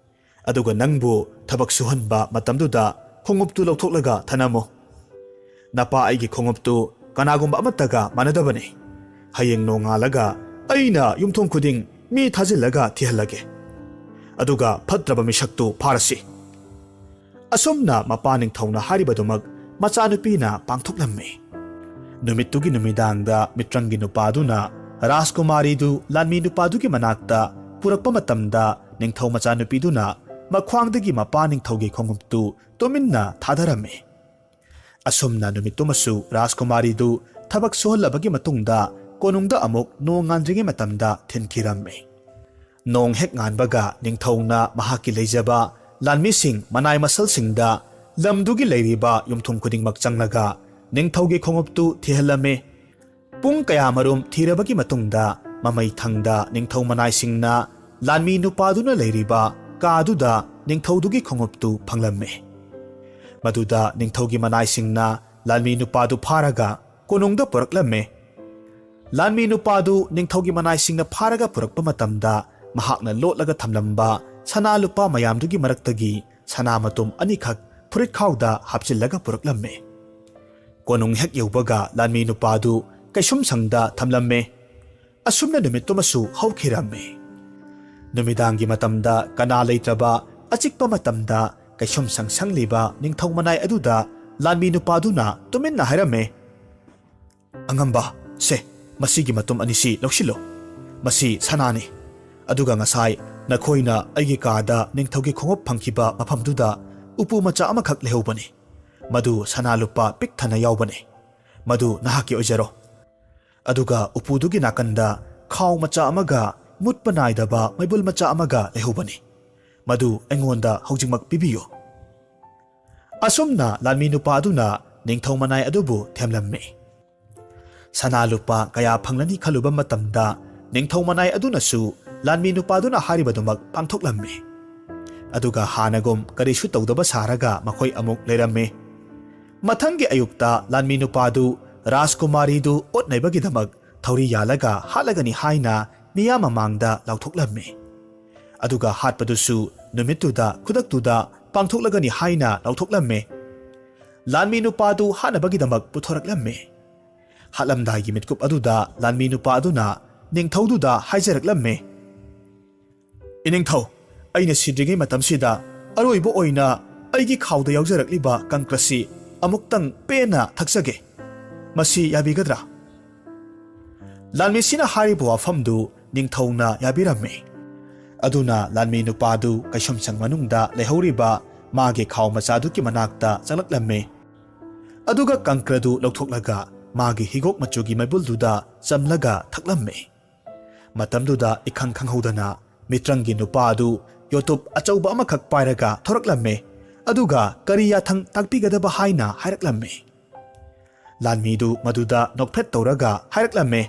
ꯑꯗꯨꯒ ꯅꯪꯕꯨ ꯊꯕꯛ ꯁꯨꯍꯟꯕ ꯃꯇꯝꯗꯨꯗ ꯈꯣꯡꯎꯞꯇꯨ ꯂꯧꯊꯣꯛꯂꯒ ꯊꯅꯝꯃꯨ꯫ ꯅꯄꯥ ꯑꯩꯒꯤ ꯈꯣꯡꯎꯞꯇꯨ ꯀꯅꯥꯒꯨꯝꯕ ꯑꯃꯠꯇꯒ ꯃꯥꯟꯅꯗꯕꯅꯤ꯫ ꯍꯌꯦꯡ ꯅꯣꯡꯉꯥꯜꯂꯒ ꯑꯩꯅ ꯌꯨꯝꯊꯣꯡ ꯈꯨꯗꯤꯡ ꯃꯤ ꯊꯥꯖꯤꯜꯂꯒ ꯊꯤꯍꯜꯂꯒꯦ꯫ ꯑꯗꯨꯒ ꯐꯠꯇ꯭ꯔꯕ ꯃꯤꯁꯛꯇꯨ ꯐꯥꯔꯁꯤ"꯫ ꯑꯁꯨꯝꯅ ꯃꯄꯥ ꯅꯤꯡꯊꯧꯅ ꯍꯥꯏꯔꯤꯕꯗꯨꯃꯛ ꯃꯆꯥꯅꯨꯄꯤꯅ ꯄꯥꯡꯊꯣꯛꯂꯝꯃꯤ꯫ ꯅꯨꯃꯤꯠꯇꯨꯒꯤ ꯅꯨꯃꯤꯗꯥꯡꯗ ꯃꯤꯇ꯭ꯔꯪꯒꯤ ꯅꯨꯄꯥꯗꯨꯅ ꯔꯥꯖꯀꯨꯃꯥꯔꯤꯗꯨ ꯂꯥꯟꯃꯤ ꯅꯨꯄꯥꯗꯨꯒꯤ ꯃꯅꯥꯛꯇ ꯄꯨꯔꯛꯄ ꯃꯇꯝꯗ ꯅꯤꯡꯊꯧ ꯃꯆꯥꯅꯨꯄꯤꯗꯨꯅ ꯃꯈ꯭ꯋꯥꯡꯗꯒꯤ ꯃꯄꯥ ꯅꯤꯡꯊꯧꯒꯤ ꯈꯣꯡꯎꯞꯇꯨ ꯇꯨꯃꯤꯟꯅ ꯊꯥꯗꯔꯝꯃꯤ꯫ ꯑꯁꯨꯝꯅ ꯅꯨꯃꯤꯠꯇꯨꯃꯁꯨ ꯔꯥꯖꯀꯨꯃꯥꯔꯤꯗꯨ ꯊꯕꯛ ꯁꯨꯍꯜꯂꯕꯒꯤ ꯃꯇꯨꯡꯗ ꯀꯣꯅꯨꯡꯗ ꯑꯃꯨꯛ ꯅꯣꯡ ꯉꯥꯟꯗ꯭ꯔꯤꯉꯩ ꯃꯇꯝꯗ ꯊꯤꯟꯈꯤꯔꯝꯃꯤ꯫ ꯅꯣꯡ ꯍꯦꯛ ꯉꯥꯟꯕꯒ ꯅꯤꯡꯊꯧꯅ ꯃꯍꯥꯛꯀꯤ ꯂꯩꯖꯕ ꯂꯥꯟꯃꯤꯁꯤꯡ ꯃꯅꯥꯏ ꯃꯁꯜꯁꯤꯡꯗ ꯂꯝꯗꯨꯒꯤ ꯂꯩꯔꯤꯕ ꯌꯨꯝꯊꯣꯡ ꯈꯨꯗꯤꯡꯃꯛ ꯆꯪꯂꯒ ꯅꯤꯡꯊꯧꯒꯤ ꯈꯣꯡꯎꯞꯇꯨ ꯊꯤꯍꯜꯂꯝꯃꯤ꯫ ꯄꯨꯡ ꯀꯌꯥꯃꯔꯨꯝ ꯊꯤꯔꯕꯒꯤ ꯃꯇꯨꯡꯗ ꯃꯃꯩ ꯊꯪꯗ ꯅꯤꯡꯊꯧ ꯃꯅꯥꯏꯁꯤꯡꯅ ꯂꯥꯟꯃꯤ ꯅꯨꯄꯥꯗꯨꯅ ꯂꯩꯔꯤꯕ ꯀꯥꯗꯨꯗ ꯅꯤꯡꯊꯧꯗꯨꯒꯤ ꯈꯣꯡꯎꯞꯇꯨ ꯐꯪꯂꯝꯃꯤ꯫ ꯃꯗꯨꯗ ꯅꯤꯡꯊꯧꯒꯤ ꯃꯅꯥꯏꯁꯤꯡꯅ ꯂꯥꯟꯃꯤ ꯅꯨꯄꯥꯗꯨ ꯐꯥꯔꯒ ꯀꯣꯅꯨꯡꯗ ꯄꯨꯔꯛꯂꯝꯃꯤ꯫ ꯂꯥꯟꯃꯤ ꯅꯨꯄꯥꯗꯨ ꯅꯤꯡꯊꯧꯒꯤ ꯃꯅꯥꯏꯁꯤꯡꯅ ꯐꯥꯔꯒ ꯄꯨꯔꯛꯄ ꯃꯇꯝꯗ ꯃꯍꯥꯛꯅ ꯂꯣꯠꯂꯒ ꯊꯝꯂꯝꯕ ꯁꯅꯥ ꯂꯨꯄꯥ ꯃꯌꯥꯝꯗꯨꯒꯤ ꯃꯔꯛꯇꯒꯤ ꯁꯅꯥ ꯃꯇꯨꯝ ꯑꯅꯤꯈꯛ ꯐꯨꯔꯤꯠꯈꯥꯎꯗ ꯍꯥꯞꯆꯤꯜꯂꯒ ꯄꯨꯔꯛꯂꯝꯃꯤ꯫ ꯀꯣꯅꯨꯡ ꯍꯦꯛ ꯌꯧꯕꯒ ꯂꯥꯟꯃꯤ ꯅꯨꯄꯥꯗꯨ ꯀꯩꯁꯨꯝꯁꯪꯗ ꯊꯝꯂꯝꯃꯤ꯫ ꯑꯁꯨꯝꯅ ꯅꯨꯃꯤꯠꯇꯨꯃꯁꯨ ꯍꯧꯈꯤꯔꯝꯃꯤ꯫ ꯅꯨꯃꯤꯗꯥꯡꯒꯤ ꯃꯇꯝꯗ ꯀꯅꯥ ꯂꯩꯇ꯭ꯔꯕ ꯑꯆꯤꯛꯄ ꯃꯇꯝꯗ ꯀꯩꯁꯨꯝꯁꯪ ꯁꯪꯂꯤꯕ ꯅꯤꯡꯊꯧ ꯃꯅꯥꯏ ꯑꯗꯨꯗ ꯂꯥꯟꯃꯤ ꯅꯨꯄꯥꯗꯨꯅ ꯇꯨꯃꯤꯟꯅ ꯍꯥꯏꯔꯝꯃꯤ, "ꯑꯉꯝꯕ, ꯁꯦ, ꯃꯁꯤꯒꯤ ꯃꯇꯨꯝ ꯑꯅꯤꯁꯤ ꯂꯧꯁꯤꯜꯂꯨ꯫ ꯃꯁꯤ ꯁꯅꯥꯅꯤ꯫ ꯑꯗꯨꯒ ꯉꯁꯥꯏ ꯅꯈꯣꯏꯅ ꯑꯩꯒꯤ ꯀꯥꯗ ꯅꯤꯡꯊꯧꯒꯤ ꯈꯣꯡꯎꯞ ꯐꯪꯈꯤꯕ ꯃꯐꯝꯗꯨꯗ ꯎꯄꯨ ꯃꯆꯥ ꯑꯃꯈꯛ ꯂꯩꯍꯧꯕꯅꯤ꯫ ꯃꯗꯨ ꯁꯅꯥ ꯂꯨꯄꯥ ꯄꯤꯛ ꯊꯟꯅ ꯌꯥꯎꯕꯅꯤ꯫ ꯃꯗꯨ ꯅꯍꯥꯛꯀꯤ ꯑꯣꯏꯖꯔꯣ꯫ ꯑꯗꯨꯒ ꯎꯄꯨꯗꯨꯒꯤ ꯅꯥꯀꯟꯗ ꯈꯥꯎ ꯃꯆꯥ ꯑꯃꯒ ꯃꯨꯠꯄ ナꯏꯗꯕ ꯃꯩꯕꯨꯜ ꯃꯆꯥ ꯑꯃꯒ ꯂꯩꯍꯧꯕꯅꯤ꯫ ꯃꯗꯨ ꯑꯩꯉꯣꯟꯗ ꯍꯧꯖꯤꯛꯃꯛ ꯄꯤꯕꯤꯌꯨ"꯫ ꯑꯁꯨꯝꯅ ꯂꯥꯟꯃꯤ ꯅꯨꯄꯥ ꯑꯗꯨꯅ ꯅꯤꯡꯊꯧ ꯃꯅꯥꯏ ꯑꯗꯨꯕꯨ ꯊꯦꯝꯂꯝꯃꯤ꯫ ꯁꯅꯥ ꯂꯨꯄꯥ ꯀꯌꯥ ꯐꯪꯂꯅꯤ ꯈꯜꯂꯨꯕ ꯃꯇꯝꯗ ꯅꯤꯡꯊꯧ ꯃꯅꯥꯏ ꯑꯗꯨꯅꯁꯨ ꯂꯥꯟꯃꯤ ꯅꯨꯄꯥꯗꯨꯅ ꯍꯥꯏꯔꯤꯕꯗꯨꯃꯛ ꯄꯥꯡꯊꯣꯛꯂꯝꯃꯤ꯫ ꯑꯗꯨꯒ ꯍꯥꯟꯅꯒꯨꯝ ꯀꯔꯤꯁꯨ ꯇꯧꯗꯕ ꯁꯥꯔꯒ ꯃꯈꯣꯏ ꯑꯃꯨꯛ ꯂꯩꯔꯝꯃꯤ꯫ ꯃꯊꯪꯒꯤ ꯑꯌꯨꯛꯇ ꯂꯥꯟꯃꯤ ꯅꯨꯄꯥꯗꯨ ꯔꯥꯖꯀꯨꯃꯥꯔꯤꯗꯨ ꯑꯣꯠ ꯅꯩꯕꯒꯤꯗꯃꯛ ꯊꯧꯔꯤ ꯌꯥꯜꯂꯒ ꯍꯥꯠꯂꯒꯅꯤ ꯍꯥꯏꯅ ꯃꯤꯌꯥꯝ ꯃꯃꯥꯡꯗ ꯂꯥꯎꯊꯣꯛꯂꯝꯃꯤ꯫ ꯑꯗꯨꯒ ꯍꯥꯠꯄꯗꯨꯁꯨ ꯅꯨꯃꯤꯠꯇꯨꯗ ꯈꯨꯗꯛꯇꯨꯗ ꯄꯥꯡꯊꯣꯛꯂꯒꯅꯤ ꯍꯥꯏꯅ ꯂꯥꯎꯊꯣꯛꯂꯝꯃꯤ꯫ ꯂꯥꯟꯃꯤ ꯅꯨꯄꯥꯗꯨ ꯍꯥꯠꯅꯕꯒꯤꯗꯃꯛ ꯄꯨꯊꯣꯔꯛꯂꯝꯃꯤ꯫ ꯍꯥꯠꯂꯝꯗꯥꯏꯒꯤ ꯃꯤꯠꯀꯨꯞ ꯑꯗꯨꯗ ꯂꯥꯟꯃꯤ ꯅꯨꯄꯥ ꯑꯗꯨꯅ ꯅꯤꯡꯊꯧꯗꯨꯗ ꯍꯥꯏꯖꯔꯛꯂꯝꯃꯤ, "ꯏꯅꯤꯡꯊꯧ, ꯑꯩꯅ ꯁꯤꯗ꯭ꯔꯤꯉꯩ ꯃꯇꯝꯁꯤꯗ ꯑꯔꯣꯏꯕ ꯑꯣꯏꯅ ꯑꯩꯒꯤ ꯈꯥꯎꯗ ꯌꯥꯎꯖꯔꯛꯂꯤꯕ ꯀꯪꯀ꯭ꯔꯁꯤ ꯑꯃꯨꯛꯇꯪ ꯄꯦꯟꯅ ꯊꯛꯆꯒꯦ, ꯃꯁꯤ ꯌꯥꯕꯤꯒꯗ꯭ꯔꯥ?" ꯂꯥꯟꯃꯤꯁꯤꯅ ꯍꯥꯏꯔꯤꯕ ꯋꯥꯐꯝꯗꯨ ꯅꯤꯡꯊꯧꯅ ꯌꯥꯕꯤꯔꯝꯃꯤ꯫ ꯑꯗꯨꯅ ꯂꯥꯟꯃꯤ ꯅꯨꯄꯥꯗꯨ ꯀꯩꯁꯨꯝꯁꯪ ꯃꯅꯨꯡꯗ ꯂꯩꯍꯧꯔꯤꯕ ꯃꯥꯒꯤ ꯈꯥꯎ ꯃꯆꯥꯗꯨꯒꯤ ꯃꯅꯥꯛꯇ ꯆꯪꯂꯛꯂꯝꯃꯤ꯫ ꯑꯗꯨꯒ ꯀꯪꯀ꯭ꯔꯗꯨ ꯂꯧꯊꯣꯛꯂꯒ ꯃꯥꯒꯤ ꯍꯤꯒꯣꯛ ꯃꯆꯨꯒꯤ ꯃꯩꯕꯨꯜꯗꯨꯗ ꯆꯝꯂꯒ ꯊꯛꯂꯝꯃꯤ꯫ ꯃꯇꯝꯗꯨꯗ ꯏꯈꯪ ꯈꯪꯍꯧꯗꯅ ꯃꯤꯇ꯭ꯔꯪꯒꯤ ꯅꯨꯄꯥ ꯑꯗꯨ ꯌꯣꯇꯨꯞ ꯑꯆꯧꯕ ꯑꯃꯈꯛ ꯄꯥꯏꯔꯒ ꯊꯣꯔꯛꯂꯝꯃꯤ, ꯑꯗꯨꯒ ꯀꯔꯤ ꯌꯥꯊꯪ ꯇꯥꯛꯄꯤꯒꯗꯕ ꯍꯥꯏꯅ ꯍꯥꯏꯔꯛꯂꯝꯃꯤ꯫ ꯂꯥꯟꯃꯤꯗꯨ ꯃꯗꯨꯗ ꯅꯣꯛꯐꯦꯠ ꯇꯧꯔꯒ ꯍꯥꯏꯔꯛꯂꯝꯃꯤ,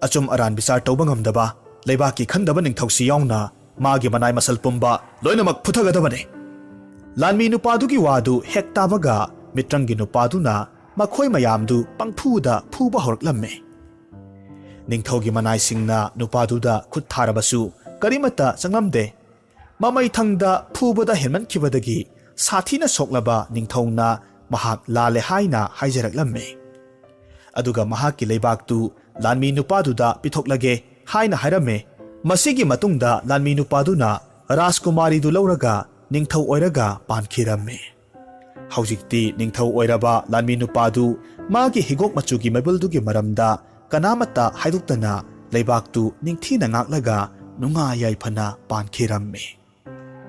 "ꯑꯆꯨꯝ ꯑꯔꯥꯟ ꯕꯤꯆꯥꯔ ꯇꯧꯕ ꯉꯝꯗꯕ, ꯂꯩꯕꯥꯛꯀꯤ ꯈꯪꯗꯕ ꯅꯤꯡꯊꯧꯁꯤ ꯌꯥꯎꯅ ꯃꯥꯒꯤ ꯃꯅꯥꯏ ꯃꯁꯜ ꯄꯨꯝꯕ ꯂꯣꯏꯅꯃꯛ ꯐꯨꯊꯒꯗꯕꯅꯤ." ꯂꯥꯟꯃꯤ ꯅꯨꯄꯥꯗꯨꯒꯤ ꯋꯥꯗꯨ ꯍꯦꯛ ꯇꯥꯕꯒ ꯃꯤꯇ꯭ꯔꯪꯒꯤ ꯅꯨꯄꯥꯗꯨꯅ ꯃꯈꯣꯏ ꯃꯌꯥꯝꯗꯨ ꯄꯪꯐꯨꯗ ꯐꯨꯕ ꯍꯧꯔꯛꯂꯝꯃꯤ꯫ ꯅꯤꯡꯊꯧꯒꯤ ꯃꯅꯥꯏꯁꯤꯡꯅ ꯅꯨꯄꯥꯗꯨꯗ ꯈꯨꯠ ꯊꯥꯔꯕꯁꯨ ꯀꯔꯤꯃꯠꯇ ꯆꯪꯂꯝꯗꯦ꯫ ꯃꯃꯩꯊꯪꯗ ꯐꯨꯕꯗ ꯍꯦꯟꯃꯟꯈꯤꯕꯗꯒꯤ ꯁꯥꯊꯤꯅ ꯁꯣꯛꯂꯕ ꯅꯤꯡꯊꯧꯅ ꯃꯍꯥꯛ ꯂꯥꯜꯂꯦ ꯍꯥꯏꯅ ꯍꯥꯏꯖꯔꯛꯂꯝꯃꯤ꯫ ꯑꯗꯨꯒ ꯃꯍꯥꯛꯀꯤ ꯂꯩꯕꯥꯛꯇꯨ ꯂꯥꯟꯃꯤ ꯅꯨꯄꯥꯗꯨꯗ ꯄꯤꯊꯣꯛꯂꯒꯦ ꯍꯥꯏꯅ ꯍꯥꯏꯔꯝꯃꯤ꯫ ꯃꯁꯤꯒꯤ ꯃꯇꯨꯡꯗ ꯂꯥꯟꯃꯤ ꯅꯨꯄꯥꯗꯨꯅ ꯔꯥꯖꯀꯨꯃꯥꯔꯤꯗꯨ ꯂꯧꯔꯒ ꯅꯤꯡꯊꯧ ꯑꯣꯏꯔꯒ ꯄꯥꯟꯈꯤꯔꯝꯃꯤ꯫ ꯍꯧꯖꯤꯛꯇꯤ ꯅꯤꯡꯊꯧ ꯑꯣꯏꯔꯕ ꯂꯥꯟꯃꯤ ꯅꯨꯄꯥꯗꯨ ꯃꯥꯒꯤ ꯍꯤꯒꯣꯛ ꯃꯆꯨꯒꯤ ꯃꯩꯕꯨꯜꯗꯨꯒꯤ ꯃꯔꯝꯗ ꯀꯅꯥꯃꯠꯇ ꯍꯥꯏꯗꯣꯛꯇꯅ ꯂꯩꯕꯥꯛꯇꯨ ꯅꯤꯡꯊꯤꯅ ꯉꯥꯛꯂꯒ ꯅꯨꯡꯉꯥꯏ ꯌꯥꯏꯐꯅ ꯄꯥꯟꯈꯤꯔꯝꯃꯤ꯫